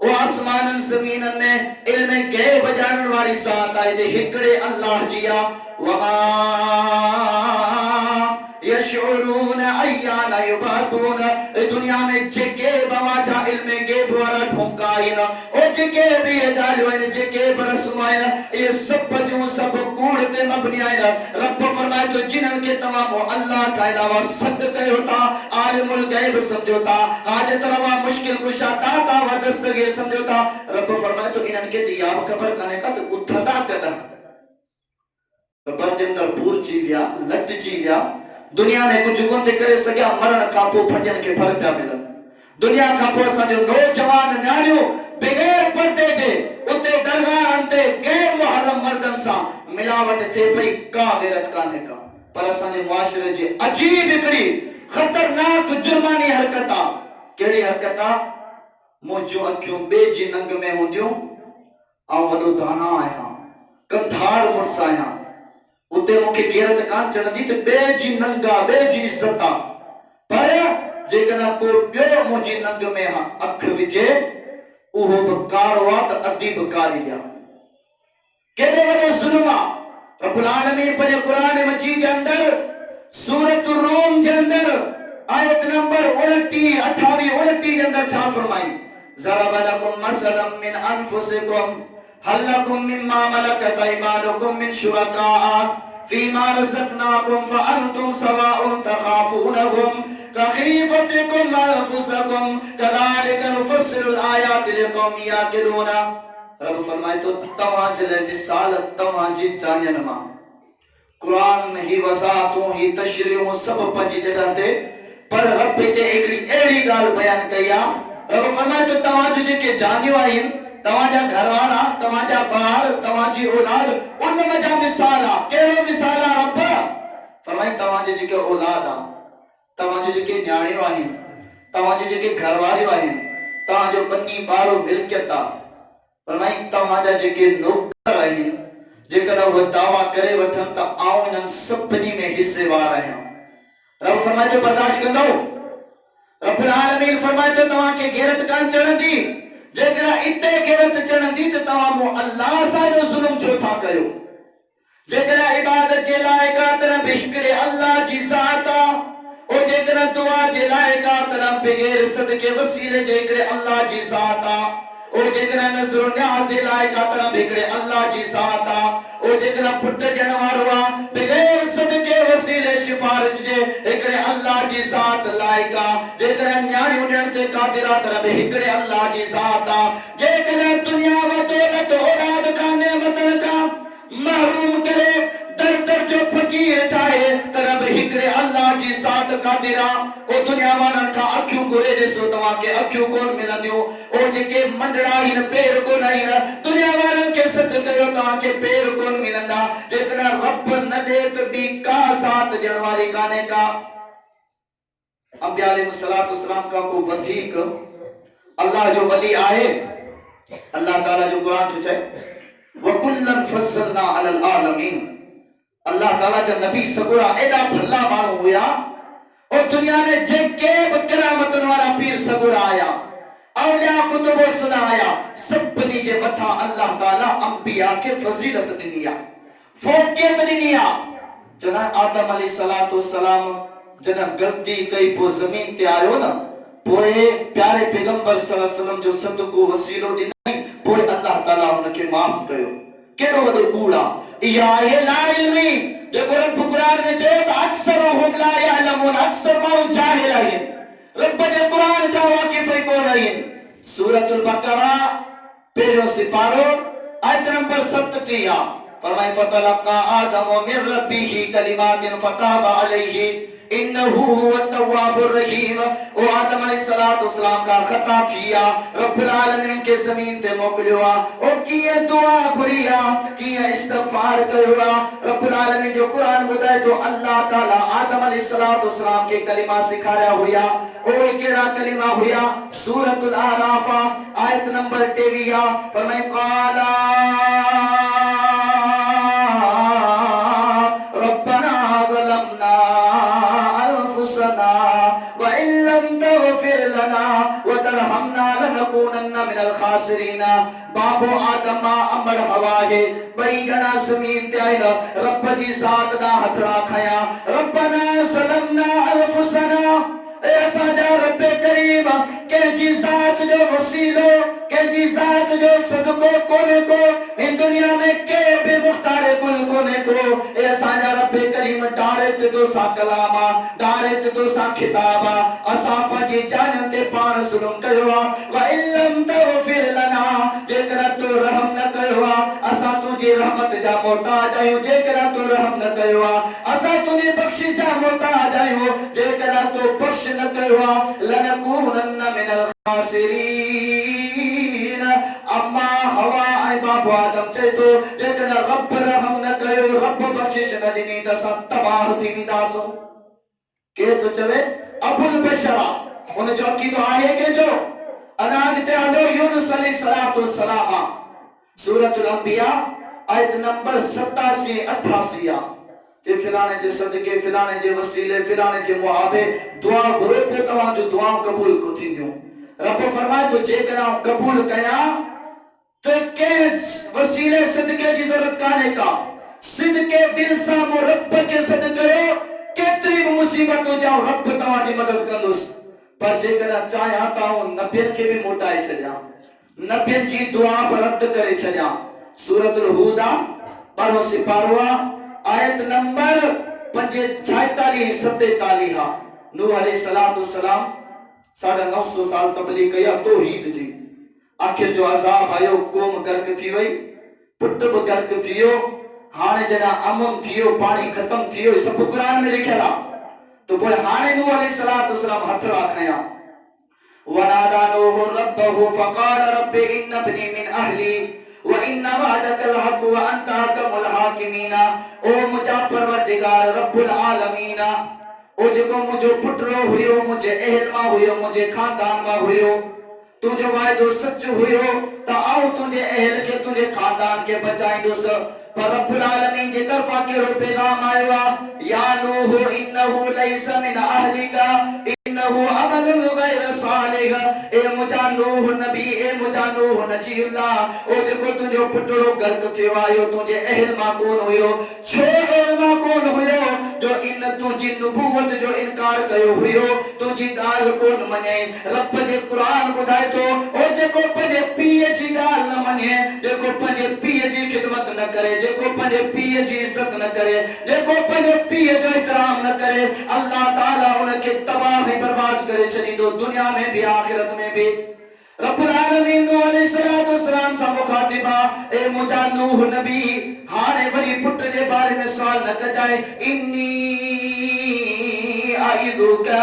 ओ आसमानन ज़मीनन में इल्म गैब ॼाणण वारी ज़ात आहे जे हिकड़े अल्लाह जी आहे। वमा यशउरून अय्याना युबअसून। दुनिया में जेके बवाजा इल्म गैब वारा ढोंका आहिनि ओ जेके बि ॻाल्हियूं आहिनि जेके बि रस्मूं आहिनि इहे सभु जूं सभु कूड़ ते मबनी आहिनि। रब फरमाए तो जिन्हनि खे तव्हां मो अल्लाह खां अलावा सॾु कयो था आलिमुल गैब सम्झो था हाजत रवा मुश्किल कुशा दाता व दस्तगीर सम्झो था। रब फरमाए तो इन्हनि खे इहा बि ख़बर कान्हे का त उथंदा कॾहिं क़बर जे अंदरि पूरजी विया लटजी विया। दुनिया में कुछ कोन थी करे सघिया मरण खां पोइ फंजनि खे फल पिया मिलनि। दुनिया खां पोइ असांजो नौजवान न्याणियूं बग़ैर पर्दे जे उते दरगाहनि ते गैर मुहर्रम मर्दनि सां मिलावट थिए पई का गैरत कान्हे का पर असांजे मुआशरे जी अजीब हिकिड़ी ख़तरनाक जुर्मानी हरकत आहे। कहिड़ी हरकत आहे मुंहिंजूं अखियूं ॿिए जी नंग में हूंदियूं ऐं वॾो दाना आहियां कंधार मुड़ुस आहियां उते मूंखे गैरत कान चढ़ंदी त ॿिए जी नंग आहे ॿिए जी इज़त आहे पर जेकॾहिं को ॿियो मुंहिंजी नंग में अख विझे उहो बि कारो आहे त अधी बि कारी आहे। केॾो वॾो ज़ुल्म आहे। रब्बुल आलमीन पंहिंजे क़ुरान मजीद जे अंदरि सूरत रूम जे अंदरि आयत नंबर 29 28 29 जे अंदरि छा फरमाई ज़रब लकुम मसलन मिन अनफुसिकुम हल लकुम मिम्मा मलकत अयमानुकुम मिन शुरका फीमा रज़क़नाकुम फअंतुम सवाउन तखाफूनहुम कखीफतिकुम अनफुसकुम कज़ालिक नुफ़स्सिलुल आयाति लिक़ौमिन याक़िलून। रब फरमाए तो तव्हां जे लाइ मिसाल तव्हां जी जानियन मां कुरान ही वज़ाहतूं ही तशरीहूं सब पंहिंजी जगह ते पर रब ते हिकिड़ी अहिड़ी ॻाल्हि बयान कई आहे। रब फरमाए तो तव्हां जूं जेके जानियूं आहिनि तव्हांजा घरवारा तव्हांजा ॿार तव्हांजी औलाद उन जा मिसाल आहे। कहिड़ो मिसाल आहे रब फरमाए तव्हांजे जेके औलाद आहे तव्हांजी जेके न्याणियूं आहिनि तव्हांजी जेके घरवारियूं आहिनि तव्हांजो बनी ॿारो मिल्कियत आहे। फरमाई तव्हांजा जेके नौकर आहिनि जेकर उहे दावा करे वठनि त आउं इन्हनि सभिनी में हिस्सेवार आहियां। रब फरमाए थो बर्दाश्त कंदो। रब्बुल आलमीन फरमाए थो तव्हांखे गैरत कान चढ़ंदी। जेकर इते गैरत चढ़ंदी त तव्हां मूं अल्लाह सां एॾो ज़ुल्म छो था कयो। जेकर इबादत जे लाइक़ तरह बि हिकिड़े अल्लाह जी ज़ात आहे, ओ जेकर दुआ जे लाइक़ तरह बग़ैर सदके वसीले जे हिकिड़े अल्लाह जी ज़ात आहे, ओ जेकर नज़र न्याज़ जे लाइक़ तरह बि हिकिड़े अल्लाह जी ज़ात आहे, ओ जेकर पुट ॾियण वारो आहे बग़ैर सदके वसीले सिफारिश जे हिकिड़े अल्लाह जी ज़ात लाइक़ आहे, जेकर न्याणियूं ॾियण ते क़ादिर आहे तरह बि हिकिड़े अल्लाह जी ज़ात आहे, जेकर दुनिया व दौलत औलाद खां नेमतन खां महरूम करे दर दर जो फकीर ठाहे तरह बि हिकिड़े अल्लाह जी ज़ात क़ादिर आहे। ओ दुनिया वारनि खां अखियूं घुरे ॾिसो तव्हांखे अखियूं कोन मिलंदियूं। ओ जेके मंडड़ा आहिनि पेर कोन आहिनि, दुनिया वारनि खे सॾ कयो तव्हांखे पेर कोन मिलंदा। जेकर रब न ॾे त ॿी का ज़ात ॾियण वारी कान्हे का। अंबिया अलैहिस्सलातु वस्सलाम खां को वधीक अल्लाह जो वली आहे। अल्लाह ताला जो क़ुरान थो चए वकुल्लन फस्सलना अलल आलमीन। अल्लाह ताला जा नबी सगुरा एॾा भला माण्हू हुया और दुनिया में जेके बि करामतुनि वारा पीर सगुरा आया औलिया कुतुब सुना आया सभिनी जे मथां अल्लाह ताला अंबिया खे फज़ीलत ॾिनी आहे, फ़ौक़ियत ॾिनी आहे। जॾहिं आदम अलैहिस्सलातु वस्सलाम जॾहिं ग़लती कई पोइ ज़मीन ते आयो न, पोइ प्यारे पैगंबर सल्लल्लाहु अलैहि वसल्लम जो सदको वसीलो ॾिनई, पोइ अल्लाह ताला हुनखे माफ़ कयो। केॾो वॾो कूड़ आहे इहा आहे ला इल्मी। जेको रब क़ुरान में चयो त अक्सरुहुम ला यअलमून, अक्सर माण्हू जाहिल आहिनि, रब जे क़ुरान खां वाक़िफ़ ई कोन आहिनि। सूरतुल बक़रा पहिरियों सिपारो आयत नंबर 37 फरमाए फतलक़ा आदम मिन रब्बिही कलिमातिन फताबा अलैहि इन्नहु हुवत तव्वाबुर रहीम। ओ आदम अलैहिस्सलातु वस्सलाम का खता किया, रब्बुल आलमीन के ज़मीन ते मोकिलियो आहे। ओ कीअं दुआ घुरी आहे, कीअं इस्तिग़फ़ार कयो आहे। रब्बुल आलमीन जो क़ुरान ॿुधाए थो अल्लाह ताला आदम अलैहिस्सलातु वस्सलाम खे कलिमा सिखारिया हुया। ओ कहिड़ा कलिमा हुया? सूरतुल आराफ आयत नंबर 23 फरमाए क़ाला रब्बना ज़लमना व इन लम तग़फिर लना व तरहमना लनकूनन्ना मिनल खासिरीन। बाबो आदम अमर हवा है बई गणा ज़मीन ते आया, रब जी ज़ात दा हथड़ा खया। रब्बना ज़लमना अनफुसना, ए असांजा रब करीम के जी ज़ात जो वसीलो के जी ज़ात जो सदको कोने को इन दुनिया में के बे मुख्तार कुल कोने को। ए असांजा रब करीम डायरेक्ट तो सा कलामा, डायरेक्ट तो सा खिताबा असां पंहिंजी जाननि ते पाण ज़ुल्म कयो आहे। व इल्लम तग़फिर लना, जेकर तो रहम न कयो आहे असां तुंहिंजी रहमत जा मोहताज आहियूं। जेकर तो रहम न कयो आहे असां तुंहिंजी बख़्शिश जा मोहताज आहियूं। जेकर तो बख़्श न कयो आहे लनकूनन्ना मिनल खासिरीन। अम्मा हवा ऐं बाबो आदम चए थो जेकर रब रहम न कयो, रब बख़्शिश न ॾिनी त असां तबाह थी वेंदासूं। केर तो चवे अबुल बशरा, उन जो अक़ीदो आहे कंहिंजो? अनाज ते हलो यूनुस अलैहिस्सलातु वस्सलाम सूरतुल अंबिया आयत नंबर 87-88 ते फिलाने जे सदके फिलाने जे वसीले फिलाने जे मुआबे दुआ घुरो पे तव्हां जो दुआऊं क़बूल को थींदियूं। रब फरमाए तो जेकर कबूल कया तो के वसीले सदके जी जरूरत काने का। सिदके दिल सां मो रब के सद कयो, केतरी भी मुसीबत हो जाओ रब तव्हां जी मदद कंदुस। पर जेकर चाहे त नबियन के भी मोटाए छॾियां, नबियन जी दुआ पर रद्द करे छॾियां। सूरतुल हूद 12 सिपारो आयत नंबर 46-47 नूह अलैहिस्सलातु वस्सलाम 950 साल तबलीग कया तौहीद जी। आखिर जो अज़ाब आयो, क़ौम गर्क थी वई, पुट भी गर्क थियो। हाणे जॾहिं अमन थियो, पानी खत्म थियो, सब कुरान में लिखियल आहे। तो पोइ हाणे नूह अलैहिस्सलातु वस्सलाम हथड़ा खया। वनादा नूह रब्बहु फक़ाल रब्बि इन्न इब्नी मिन अहली व इन्न वअदकल हक़ व अंत अहकमुल हाकिमीन। ओ मुझा परवरदिगार रब्बुल आलमीन, ओ जेको मुझो पुटरो हुयो, मुझे अहल मां हुयो, मुझे खानदान मां हुयो, तू जो वायदो सच हुयो त आओ तुझे अहल के तुझे खानदान के बचाई दोस पर रब्बुल आलमीन जे तरफा के रो पैगाम आया या नूह इन्नहु लैसा मिन अहलिका इन्नहु अमलुन गैर सालिह ए मुजा नूह नबी ए मुजा नूह नजील्ला ओ जेको तुझो पुटड़ो गर्क थियो आयो तुझे अहल मा कोन हुयो छो अहल मा कोन हुयो जो इन तुझी नबूवत जो इनकार कयो हुयो तुझी गाल कोन मने रब जे कुरान बुधाए तो ओ जेको पंजे पीए जी गाल न मने जेको पंजे पीए जी खिदमत न करे जेको पंजे पीए जी इज्जत न करे जेको पंजे पीए जो इकराम न करे अल्लाह ताला उनके तबाह बर्बाद करे छदीदो दुनिया में भी आखिरत में भी रब्बुल आलमीन नूह अलैहिस्सलातु वस्सलाम सा मुखातिबा ए मुजा नूह नबी हाने वरी पुट जे बारे में सवाल न कजाए इन्नी आइदुका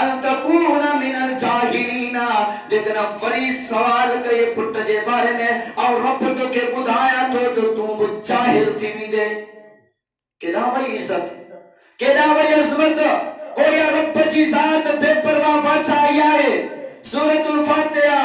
अन तकूना मिनल जाहिलीना जेकरा वरी सवाल कए पुट जे बारे में और रब तो के बुधाया तो तू जाहिल थी विंदे केदा वरी इज्जत केदा वरी अज़मत ओ या रब जी ज़ात बेपरवाह बादशाह आए सूरतुल फातिहा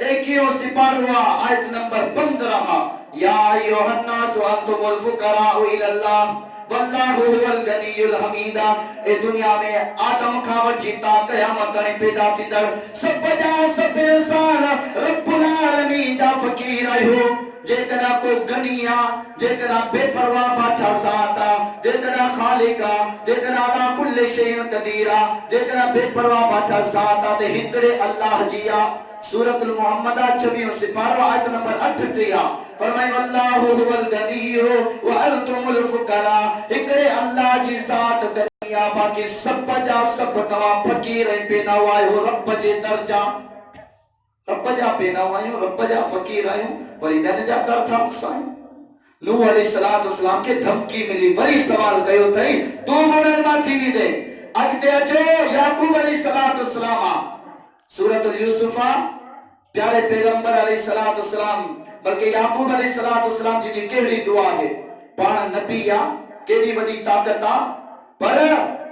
21 सिपारा आयत नंबर 15 या अय्युहन्नास अंतुमुल फुकराउ इलल्लाह वल्लाहु हुवल गनियुल हमीदा ए दुनिया में आदम का वजीता कयामत ने पैदा थींदड़ सब इंसान रब्बुल आलमीन जा फकीर आयो जेकरा को गनिया जेकरा बेपरवाह बादशाह साता जेकरा खालिका जेकरा अला कुल्ले शैइन कदीरा जेकरा बेपरवाह बादशाह साता ते हिकड़े अल्लाह जिया सूरतुल मुहम्मदा 26 सिपारा आयत नंबर 38 फरमाए वल्लाहु हुवल गनियु व अंतुमुल फुकरा हिकड़े अल्लाह जी ज़ात गनिया बाकी सब जा सब तवा फकीर पैदा वायो रब जे दर्जा रब जा पैदा वायो रब जा फकीर आयो वरी नन जा दर था मसाई नूह अलैहिस्सलातु वस्सलाम के धमकी मिली वरी सवाल कयो थई तू गुणन मा थी दे अगते अचो याकूब अलैहिस्सलातु वस्सलाम सूरतुल यूसुफा प्यारे पैगंबर अलैहिस्सलातु वस्सलाम बल्कि याकूब अलैहिस्सलातु वस्सलाम जी की केड़ी दुआ है पाण नबी या केड़ी वडी ताकत आ पर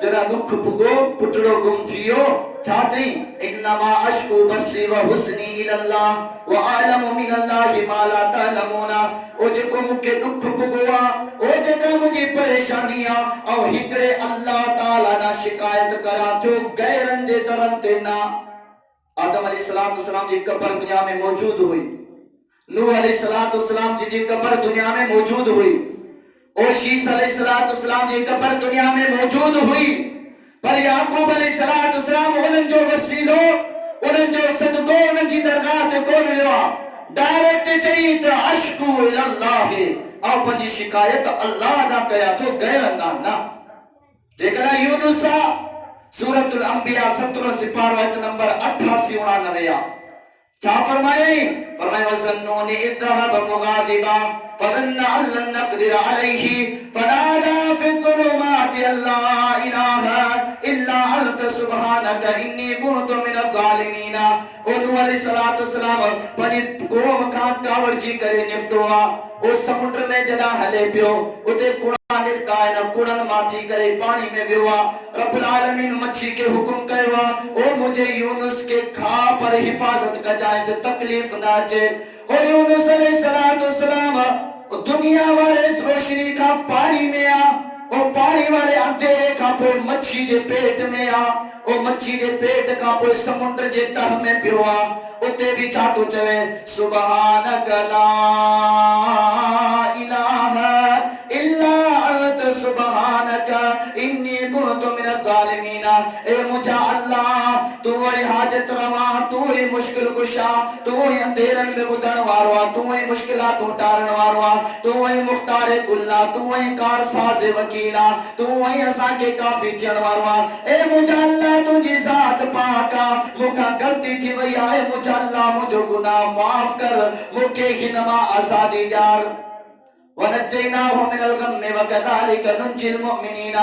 जरा दुख पुगो पुटड़ो गुम थियो छा चई इन्नमा अशकु बसी व हुस्नी इल्लाह व आलमु मिनल्लाहि मा ला तअलमूना ओ जेको मुके दुख पुगवा ओ जेका मुजी परेशानियां औ हिकड़े अल्लाह ताला ना शिकायत करा जो गैरन जे तरन ते ना आदम अलैहिस्सलातु वस्सलाम जी कब्र दुनिया में मौजूद हुई नूह अलैहिस्सलातु वस्सलाम जी कब्र दुनिया में मौजूद हुई और शीस अलैहिस्सलातु वस्सलाम जी कब्र दुनिया में मौजूद हुई पर याकूब अलैहिस्सलातु वस्सलाम उनन जो वसीलो उनन जो सदको उनन जी दरगाह ते कोन वियो डायरेक्ट चई त अशकु इल्लाह और पंजी शिकायत अल्लाह दा कया तो गैर अल्लाह ना जेकरा यूनुस सूरतुल अंबिया 17 सिपारा आयत नंबर 88 99 क्या फरमाए फरमाए वज़न्नूनी इद्रहब मुगादिबा फज़न्ना अल्लन नक़दिर अलैहि फनादा फी ज़ुलुमाति अल्ला इलाहा इल्ला अंत सुब्हानका इन्नी कुन्तु मिनज़ ज़ालिमीन ओ नूह अलैहिस्सलातु वस्सलाम पनी कोम का कावड़जी करे निफ्तोआ ओ समुद्र में जदा हले पियो उते कुड़न माथी करे पानी में विवा रब्बुल आलमीन मच्छी के हुक्म करवा ओ मुझे यूनुस के खा पर हिफाजत का जाए से तकलीफ ना चे ओ यूनुस अलैहिस्सलातु वस्सलाम दुनिया वाले इस रोशनी का पानी में आ ओ पानी वाले अंधेरे का पे मच्छी के पेट में आ ओ मच्छी के पेट का पे समुद्र जे तह में पिवा उते भी चाटू चवे सुबहानक ला इलाहा इल्ला अंत सुबहानक इन्नी कुन्तु मिनज़ ज़ालिमीन ए मुझा अल्लाह तू ही हाजत रवा तू ही मुश्किल कुशा तू ही अंधेरन में बुधन वारवा तू ही मुश्किलात टारण वारवा तू ही मुख्तार कुल्ला तू ही कारसाज वकीला तू ही असा के काफी चण वारवा ए मुझा अल्लाह तुझी ज़ात पाका मुखा गलती थी वई आए मुझा अल्लाह मुझो गुनाह माफ कर मुके हिनमा आजादी जार वनज्जैनाहु मिनल गम्मि वकज़ालिका नुंजिल मुमिनीन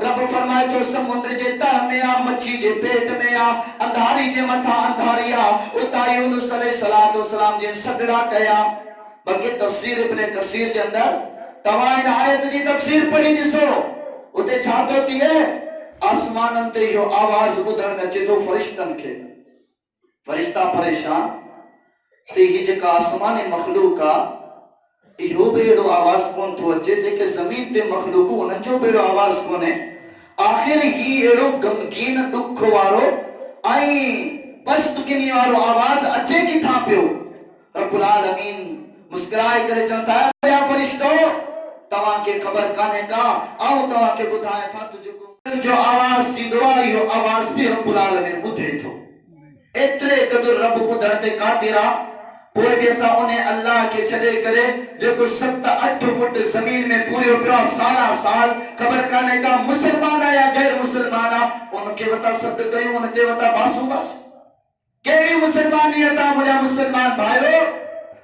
रब फरमाए तो समुद्र जे तह में आ मच्छी जे पेट में आ अंधारी जे मथा अंधारिया उता यूनुस अलैहिस्सलातु वस्सलाम जे सगड़ा कया बल्कि तफसीर इब्न कसीर जे अंदर तवा इन आयत जी तफसीर पढ़ी दिसो उते छा तो थिए आसमानन ते यो आवाज ॿुधण अचे थो फरिश्तन खे फरिश्ता परेशान ते ही जेका आसमान मखलूक आ इहो बि अहिड़ो आवाज़ कोन थो अचे जेके ज़मीन ते मखलूक उन्हनि जो बि अहिड़ो आवाज़ कोन्हे। आख़िर ही अहिड़ो गमगीन दुख वारो ऐं पस्तगिनी वारो आवाज़ अचे किथां पियो? रब्बुल आलमीन मुस्कुराए करे चवनि था, या फरिश्तो तव्हांखे ख़बर कान्हे का, आउं तव्हांखे ॿुधायां थो त जेको जो आवाज़ थींदो आहे इहो आवाज़ बि रब्बुल आलमीन ॿुधे थो। एतिरे क़दुरु रब ॿुधण ते क़ादिर आहे। पोइ बि असां उन अल्लाह खे छॾे करे जेको 7-8 फुट ज़मीन में पूरियो पियो साला साल ख़बर कान्हे का मुसलमान आहे या गैर मुसलमान आहे, उनखे वटा सॾु कयूं, उन ते वटा बासूं बासूं। कहिड़ी मुसलमानियत आहे मुंहिंजा मुसलमान भाइरो?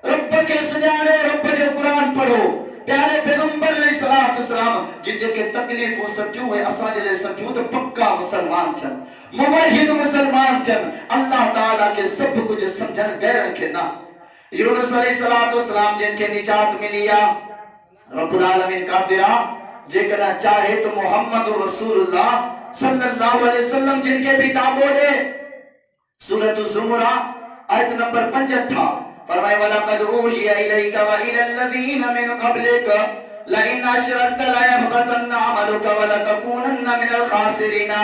रब खे सुञाणो, रब जो क़ुरान पढ़ो, प्यारे पैगंबर अलैहिस्सलाम जिन जेके तकलीफ़ूं सचूं ऐं असांजे लाइ सचूं त पक्का मुसलमान थियनि, मुवहिद मुसलमान थियनि, अल्लाह ताला खे सभु कुझु सम्झनि, गैरनि खे न। यूनुस अलैहिस्सलाम जिनखे निजात मिली आहे, रब्बुल आलमीन क़ादिर आहे जेकॾहिं चाहे तो मोहम्मद रसूलुल्लाह सल्लल्लाहु अलैहि वसल्लम जिनके भी ताबो दे। सूरत ज़ुमर आयत नंबर 55 फरमाए वलक़द ऊहिया इलैका व इलल लज़ीना मिन क़ब्लिक लइन अशरकत लयहबतन अमलुका व लतकूनन मिनल खासिरीन।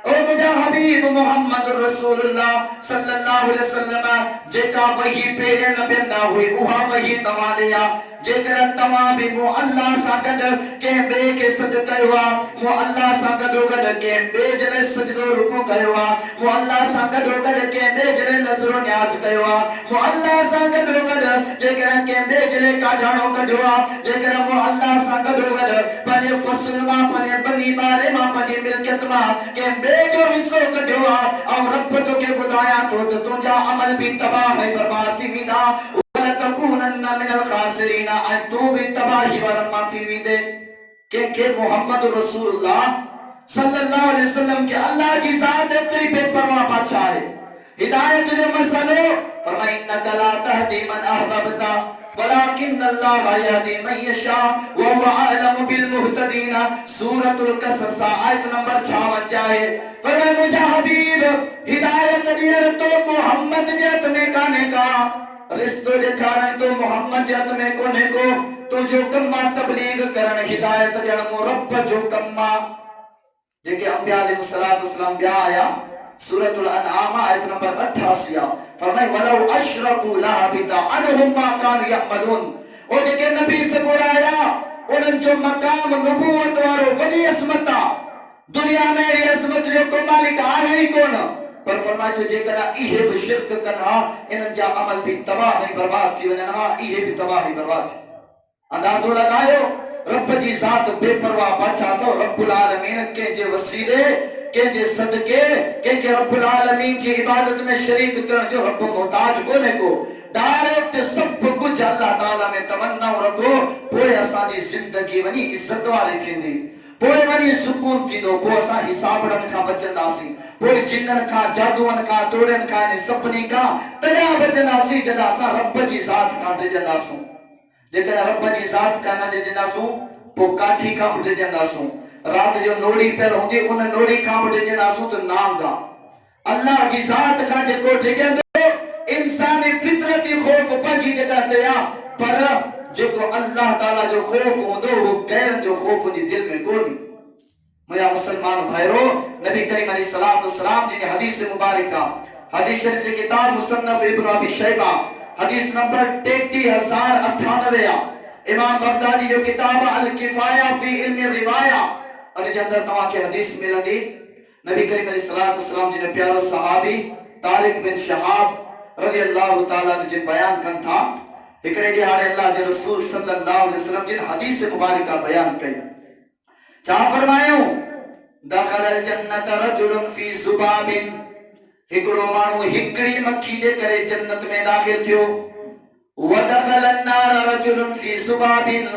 ओ मुझा हबीब मोहम्मद रसूलुल्लाह सल्लल्लाहु अलैहि वसल्लम जेका वही पेरे नबियन दा हुई उहा वही तव्हां ॾे आ। जेकर तव्हां भी मो अल्लाह सां गॾु कंहिं ॿिए खे सॾु कयो आहे, मो अल्लाह सां गॾोगॾु कंहिं ॿिए जे लाइ सजदो रुकू कयो आहे, मो अल्लाह सां गॾोगॾु कंहिं ॿिए जे लाइ नज़रो न्याज़ कयो आहे, मो अल्लाह सां गॾोगॾु जेकर कंहिं ॿिए जे लाइ काढाणो कढियो आहे, जेकर मो अल्लाह सां गॾोगॾु पंहिंजे फसल मां, पंहिंजे बनी ॿारे मां, पंहिंजी मिल्कियत मां कंहिं ॿिए जो हिसो कढियो आहे, ऐं रब तोखे ॿुधायां थो त तुंहिंजा अमल बि तबाह ऐं बर्बाद थी वेंदा, वलतकूनन मिनल खासिरीन, ऐं तूं बि तबाही वारनि मां थी वेंदे। कंहिंखे मोहम्मद रसूलुल्लाह सल्लल्लाहु अलैहि वसल्लम के अल्लाह जी ज़ात एतिरी बेपरवाह बादशाह आहे। हिदायत जो मसलो फरमाए इन्नका ला तहदी मन अहबबता वलाकिन अल्लाह यहदी मन यशा व हुवा अअलमु बिल मुहतदीन। सूरतुल कसस आयत नंबर 56 है। फरमाए मुझा हबीब हिदायत ॾियण तो मोहम्मद जे हथ में कान्हे का, रिश्तो ॾेखारण तो मोहम्मद जे हथ में कोन्हे को, तुंहिंजो कमु आहे तबलीग करण, हिदायत ॾियण मो रब जो कमु आहे। जेके अंबिया अलैहिस्सलाम ॿिया आया सूरतुल अनआम आयत नंबर 88 फरमाए वलौ अशरकू लहबिता अनहुम मा कान यअमलून। ओ जेके नबी से बुराया उन्हनि जो मकाम नबूवत वारो वॾी असमत आहे, दुनिया में अहिड़ी असमत जो को मालिक आहे ई कोन। पर फरमाए तो जेकर इहे बि शिरक कनि हा इन्हनि जा अमल बि तबाह ऐं बर्बाद थी वञनि हा, इहे बि तबाह ऐं बर्बाद थी। अंदाज़ो लगायो रब जी ज़ात बेपरवाह बादशाह तो रब्बुल आलमीन कंहिंजे वसीले, कंहिंजे सदके, कंहिंखे रब्बुल आलमीन जी इबादत में शरीक करण जो रब मोहताज कोन्हे को। डायरेक्ट सब कुछ अल्लाह ताला में तमन्ना रखो, पोइ असांजी ज़िंदगी वञी इज़त वारी थींदी, पोइ वञी सुकून थींदो, पोइ असां हिसाबड़नि खां बचंदासीं, पोइ जिन्ननि खां, जादूअनि खां, टोड़नि खां, इन सभिनी खां तॾहिं बचंदासीं जॾहिं असां रब जी ज़ात खां डिॼंदासूं। जेकर रब जी ज़ात खां न डिॼंदासूं पोइ काठी खां बि डिॼंदासूं, रात जो नोड़ी पियल हूंदी उन नोड़ी खां बि डिॼंदासूं त नांग आहे। अल्लाह जी ज़ात खां जेको डिॼंदो इंसानी फितरती खौफ पंहिंजी जॻह ते आहे, पर जेको अल्लाह ताला जो खौफ हूंदो उहो गैरनि जो खौफ जी दिलि में कोन्हे। मुंहिंजा मुसलमान भाइरो, नबी करीम अलैहिस्सलाम जी हदीस मुबारका, हदीस शरीफ जी किताब मुसन्नफ इब्न अबी शैबा हदीस नंबर 33098 इमाम बगदादी जो किताब अल किफाया फी इल्म रिवाया अन जे अंदर तव्हां खे हदीस मिलंदी। नबी करीम अलैहिस्सलाम जी ने प्यारो सहाबी तारिक बिन शहाब रज़ी अल्लाह ताला जे बयान कनि था, हिकड़े ॾींहुं हाणे अल्लाह जे रसूल सल्लल्लाहु अलैहि वसल्लम जी हदीस मुबारका बयान कई। छा फरमायो? दखलल जन्नत रजुलन फी जुबाबिन, हिकड़ो माण्हू हिकड़ी मक्खी जे करे जन्नत में दाखिल थियो। वदखलन नार रजुलन फी जुबाबिन,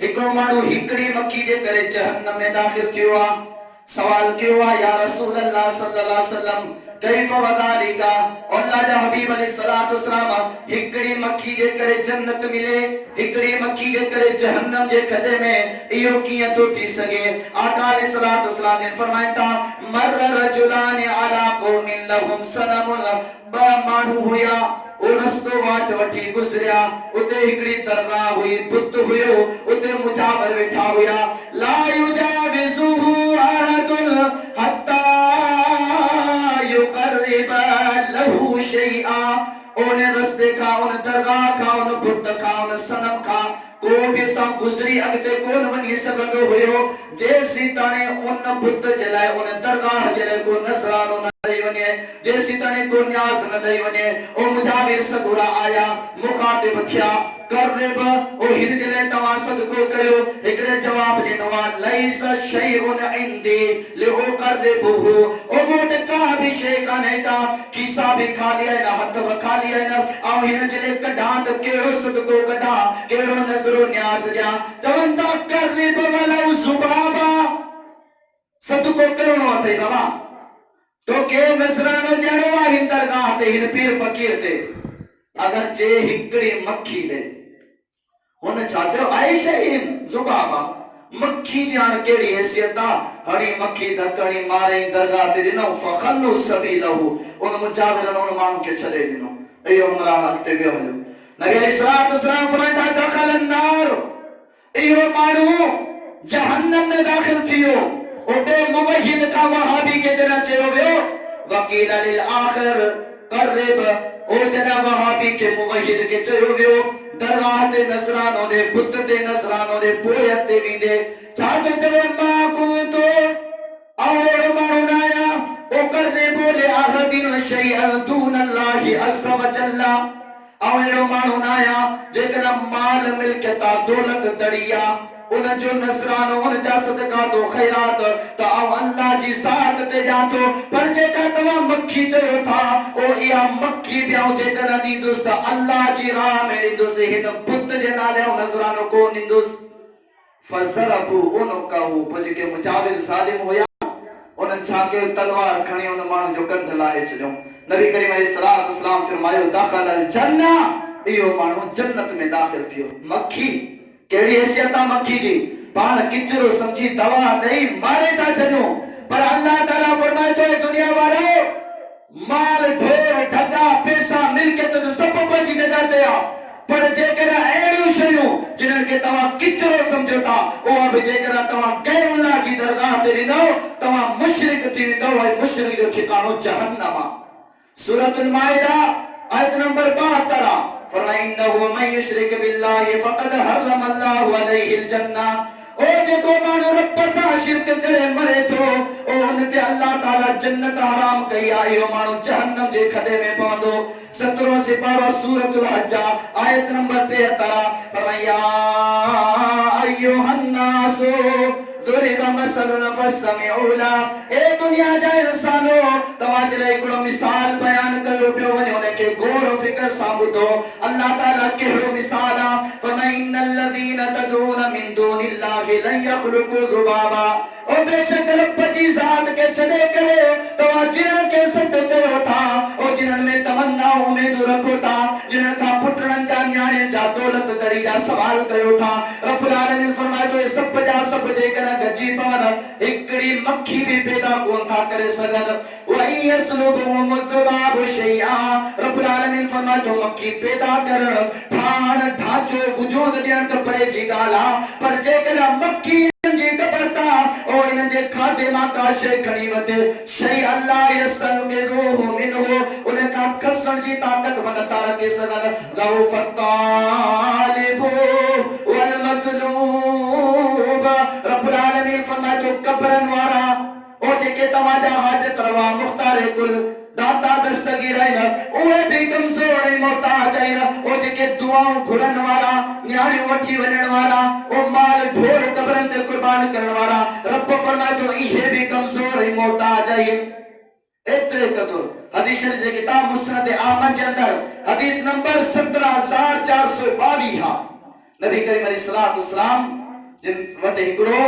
हिकड़ो माण्हू हिकड़ी मक्खी जे करे जहन्नम में दाखिल थियो आ। सवाल कयो आ या रसूल अल्लाह सल्लल्लाहु अलैहि वसल्लम कैफ वज़ालिका अल्लाह जा हबीब अलैहिस्सलातु वस्सलाम हिकड़ी मक्खी जे करे जन्नत मिले, हिकड़ी मक्खी जे करे जहन्नम जे खदे में इहो कीअं तो थी सके। आका अलैहिस्सलातु वस्सलाम ने फरमाया था मर रजुलान अला कौमिन लहुम सनमुन बा माण्हू हुया ओ रस्तो वाट वठी गुजरिया, उते हिकड़ी दरगाह हुई, बुत हुयो, उते मुजावर वेठा हुया। ला युजाविजुहु अहदुन हत्ता युकर्रिब लहु शैआ। उन रस्ते का, उन दरगाह का, उन बुत का, उन सनम का को भी ता गुजरी अगते कोन वनी सगंदो हुयो जेसी ताने उन बुत जलाए, उन दरगाह जलाए को नसरानो वने जैसी तने को न्यास न दई वने। ओ मुजाविर सगुरा आया मुखातिब थिया करब ओ हिन जले तवा सदको कयो। एकड़े जवाब दिनो लैस शैउन इंदी लिओ करबहु ओ मोट का भी शे का नेता किसा भी खा लिया ना हथ खा लिया ना आ हिन जले कढा त केड़ो सदको कढा केड़ो नसरो न्यास जा चवंता करब वला सुबाबा सदको करणो अथई बाबा तो के नसरानो न्याणो हिन दरगाह ते हिन पीर फकीर ते अगर जे हिकड़ी मक्खी दे हुन छाचो आयशा हिन जुबाबा मक्खी जान केड़ी हैसियत हड़ी मक्खी धकड़ी मारे दरगाह ते दिनो फखल्लु सबीलहु उन मुजाविरन उन मां के छड़े दिनो एयो हमरा हकते गयो हलो। नबी अलैहिस्सलातु वस्सलाम फरमाया दखल अन्नार एयो मानू जहन्नम में दाखिल थियो। ओबे मुवहिद का वहाबी के जना चयो वियो वकील लिल आखिर करब ओ जना वहाबी के मुवहिद के चयो वियो दरगाह ते नसरानो दे बुत ते नसरानो दे पोयत ते वीदे छातो चवे मा कुंतो और मानुनाया ओ करने बोले अहदिन शैअन दून अल्लाह अज़्ज़ व जल्ला और मानुनाया जेकरा माल मिलकता दौलत दड़िया उन जो नसरानो उन जा सदका तो खैरात तो अल्लाह जी साथ ते जातो पर जेका तवा मक्खी चयो था ओ या मक्खी ब्याओ जेकरा दी दोस्त अल्लाह जी राह में दी दोस्त हिन बुत जे नाले नसरानो को दी दोस्त फजरबु उन कहू पज के मुजाविर सालिम होया उन छा के तलवार खणी उन मानु जो कंध लाए छजो। नबी करीम अलैहिस्सलातु वस्सलाम फरमायो दखल अल जन्ना इयो मानु जन्नत में दाखिल थियो। मक्खी केड़ी हैसियत मक्खी जी पान किचरो समझी दवा दई मारे ता जनो पर अल्लाह ताला फरमाए तो दुनिया वाले माल ढेर ढगा पैसा मिलकत तो सब बची जाते आ पर जेकरा एड़ो शयो जिनन के तवा किचरो समझोता ओ अब जेकरा तवा गैरुल्लाह की दरगाह ते रिनो तवा मुशरिक थी विंदो है मुशरिक जो ठिकानो जहन्नम। सूरतुल माइदा आयत नंबर 72 फरमाया इन्नहु मन युशरिक बिल्लाहि फक़द हर्रम अल्लाहु अलैहिल जन्नह ओ जे को मानो रब सा शिरक करे मरे तो ओ उनते अल्लाह ताला जन्नत हराम कई आयो मानो जहन्नम जे खदे में पवंदो। 17 सिपारा सूरतुल हज आयत नंबर 73 फरमाया अय्युहन नासु दुरिबा मसलन फस्तमिउ ला ए दुनिया जा इंसानो तवाज ले एकड़ो मिसाल बयान कयो पियो वने उनके गौर फिकर साबुतो अल्लाह ताला केड़ो मिसाल आ फमइन्नल लदीना तदून मिन दूनिल्लाहि लन यखलुकु ज़ुबाबा ओ बेशक रब की जात के छड़े करे तवा जिन के सद कयो था ओ जिनन में तमन्ना उम्मीद रखो था जिनन का पुत्रन जा न्याणे जा दौलत दरी जा सवाल कयो था रब्बुल आलमीन फरमाए तो सब जा सब जे करा गजी पवन एकड़ी मक्खी भी पैदा कोन था करे सगद वही यसलुबु मुद्बाबु शैआ रब्बुल आलमीन फरमाए तो मक्खी पैदा करण ठाण ढांचो वजूद ॾियण त परे जी ॻाल्हि आ पर जे करा मक्खी जी कबरता और इन जे खाते मा का शे खणी वते शै अल्लाह यसन के रूह मिनहु उन का खसन जी ताकत बनता रखे सगन गौ फतालिबु वल मतलूब रब्बुल आलमीन फरमाए तो कब्रन वाला ओ जेके तवाजा हाजत रवा मुख्तार कुल दाता दस्तगीर है ना ओए भी कमजोर मोहताज है ना ओ जेके दुआओं घुरन वाला न्याणी वठी वणन वाला ओ माल ढोर कब्रन ते कुर्बान करन वाला रब फरमाए तो इहे भी कमजोर है मोहताज है। एतरे कदर हदीस जे किताब मुस्नद अहमद के अंदर हदीस नंबर 17422 हा नबी करीम अलैहिस्सलातु वस्सलाम जिन वटे हिकड़ो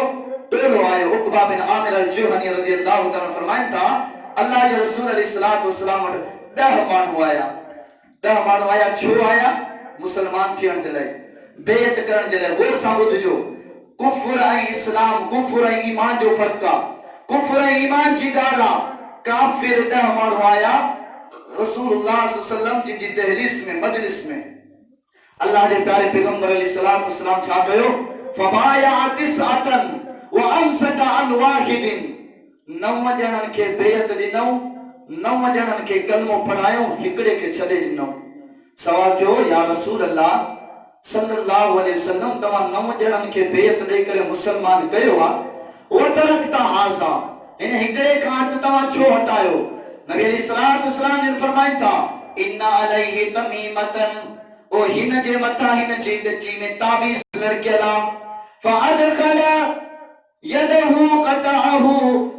टोलो आयो उकबा बिन आमिर अल जुहनी रज़ियल्लाहु तआला फरमाइन था अल्लाह जे रसूल अलैहिस्सलातु वस्सलाम वटि 10 माण्हू आया। 10 माण्हू आया छो आया? मुसलमान थियण जे लाइ, बेत करण जे लाइ। गौर सां ॿुधजो, कुफ्र ऐं इस्लाम, कुफ्र ऐं ईमान जो फ़र्क़ आहे। कुफ्र ऐं ईमान जी ॻाल्हि आहे। काफ़िर 10 माण्हू आया रसूलुल्लाह सल्लल्लाहु अलैहि वसल्लम जी दहलीस में, मजलिस में। अल्लाह जे प्यारे पैगंबर अलैहिस्सलातु वस्सलाम छा कयो? फबाया तिसअतन व अमसक अन वाहिदिन। 9 ॼणनि खे बेयत ॾिनऊं, 9 ॼणनि खे कलमो पढ़ायो, हिकिड़े खे छॾे ॾिनऊं। सवाल कयो, या रसूल अल्लाह सल्लल्लाहु अलैहि वसल्लम, तव्हां 9 ॼणनि खे बेयत ॾेई करे मुसलमान कयो आहे, वो तरकता हाज़ा, इन हिकिड़े खां हथ तव्हां छो हटायो? नबी अलैहिस्सलातु वस्सलाम जिन फरमाइनि था, इन्ना अलैहि तमीमतन, ओ हिन जे मथां हिन जी गची में ताबीज़ लड़कियल आहे। फअदखल यदहु क़तअहु,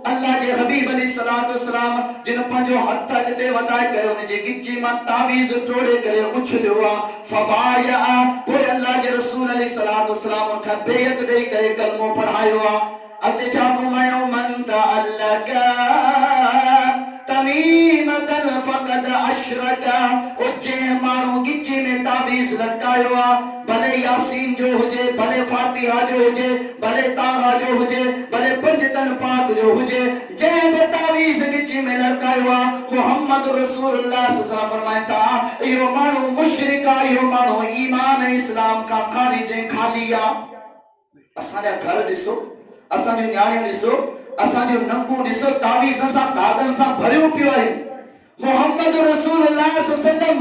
अल्लाह जे हबीब अलैहिस्सलातु वस्सलाम जिन पंहिंजो हथ अॻिते वधाए करे उन जी गिची मां ताबीज़ टोड़े करे उछलियो आहे। फबाया, पोइ अल्लाह जे रसूल अलैहिस्सलातु वस्सलाम उन खां बेयत ॾेई करे कलमो पढ़ायो आहे। अॻिते छा फरमायो? मन तअल्लक तमीमतन फ़क़द अशरक, ओ जंहिं माण्हू गिची में ताबीज़ लटकायो आहे, भले यासीन जो हुजे, भले फातिहा जो हुजे, भले ताहा जो हुजे, भले पंजतन पाक जो हुजे, जंहिं बि ताबीज़ गिची में लटकायो आहे, मुहम्मद रसूलुल्लाह सल्लल्लाहु अलैहि वसल्लम फरमाइनि था, इहो माण्हू मुशरिक आहे, इहो माण्हू ईमान ऐं इस्लाम खां खाली आहे। असांजा घर ॾिसो, असांजो न्याणियूं ॾिसो, असांजो नंगू ॾिसो, ताबीज़नि सां धागनि सां भरियो पियो आहे। मुहम्मद रसूलुल्लाह सल्लल्लाहु अलैहि वसल्लम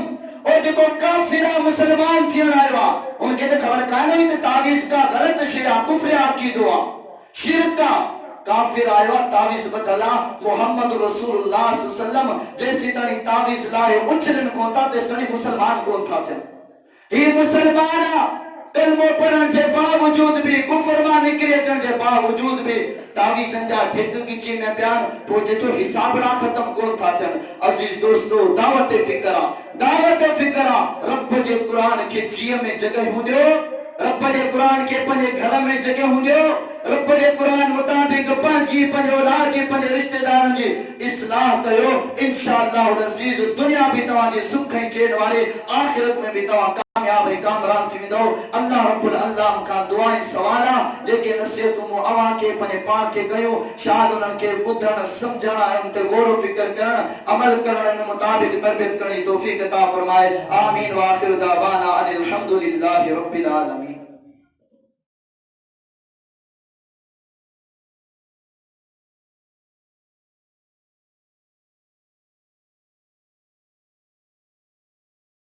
ओ जेको काफिर मुसलमान थियण आयो आहे, उनखे त ख़बर कान्हे त ताबीज़ का ग़लत शइ आहे, कुफ्र अक़ीदो आहे, शिरक आहे। काफिर आयो आहे, ताबीज़ बदल आहे। मुहम्मद रसूलुल्लाह सल्लल्लाहु अलैहि वसल्लम जेसीं ताईं ताबीज़ लाहे उछलनि कोन था, तेसीं ताईं मुसलमान कोन था थियनि। ही मुसलमान आहे, कलमो पढ़ण जे बावजूद भी, कुफ्र मां निकिरी अचण जे बावजूद भी ताबीज़नि जा ढिग गिची में पिया आहिनि, पोइ जेको हिसाबड़ा ख़तम कोन था थियनि। अज़ीज़ दोस्तो, दावत फिक्र आहे, दावत फिक्र आहे। रब जे क़ुरान खे जीअ में जॻह ॾियो, रब जे क़ुरान खे पंहिंजे घर में जॻह ॾियो, रब जे क़ुरान मुताबिक़ पंहिंजी, पंहिंजे औलाद जी, पंहिंजे रिश्तेदारनि जी इस्लाह कयो। इंशाअल्लाह अज़ीज़, दुनिया भी तव्हांजे सुख ऐं चैन वारे, आख़िरत में भी तव्हां कामयाब ऐं कामरान थी वेंदो। अल्लाह रब्बुल अल्लाह खां दुआ ऐं सवाल आहे, जेके नसीहतूं मूं अव्हां खे पंहिंजे पाण खे कयूं, शायदि उन्हनि खे ॿुधण, समझण ऐं उन ते गौर फिक्र करण, अमल करण जे मुताबिक़ तरबियत करण जी तौफ़ीक़ अता फरमाए। आमीन व आखिर दावाना अनिल हम्दुलिल्लाहि रब्बिल आलमीन।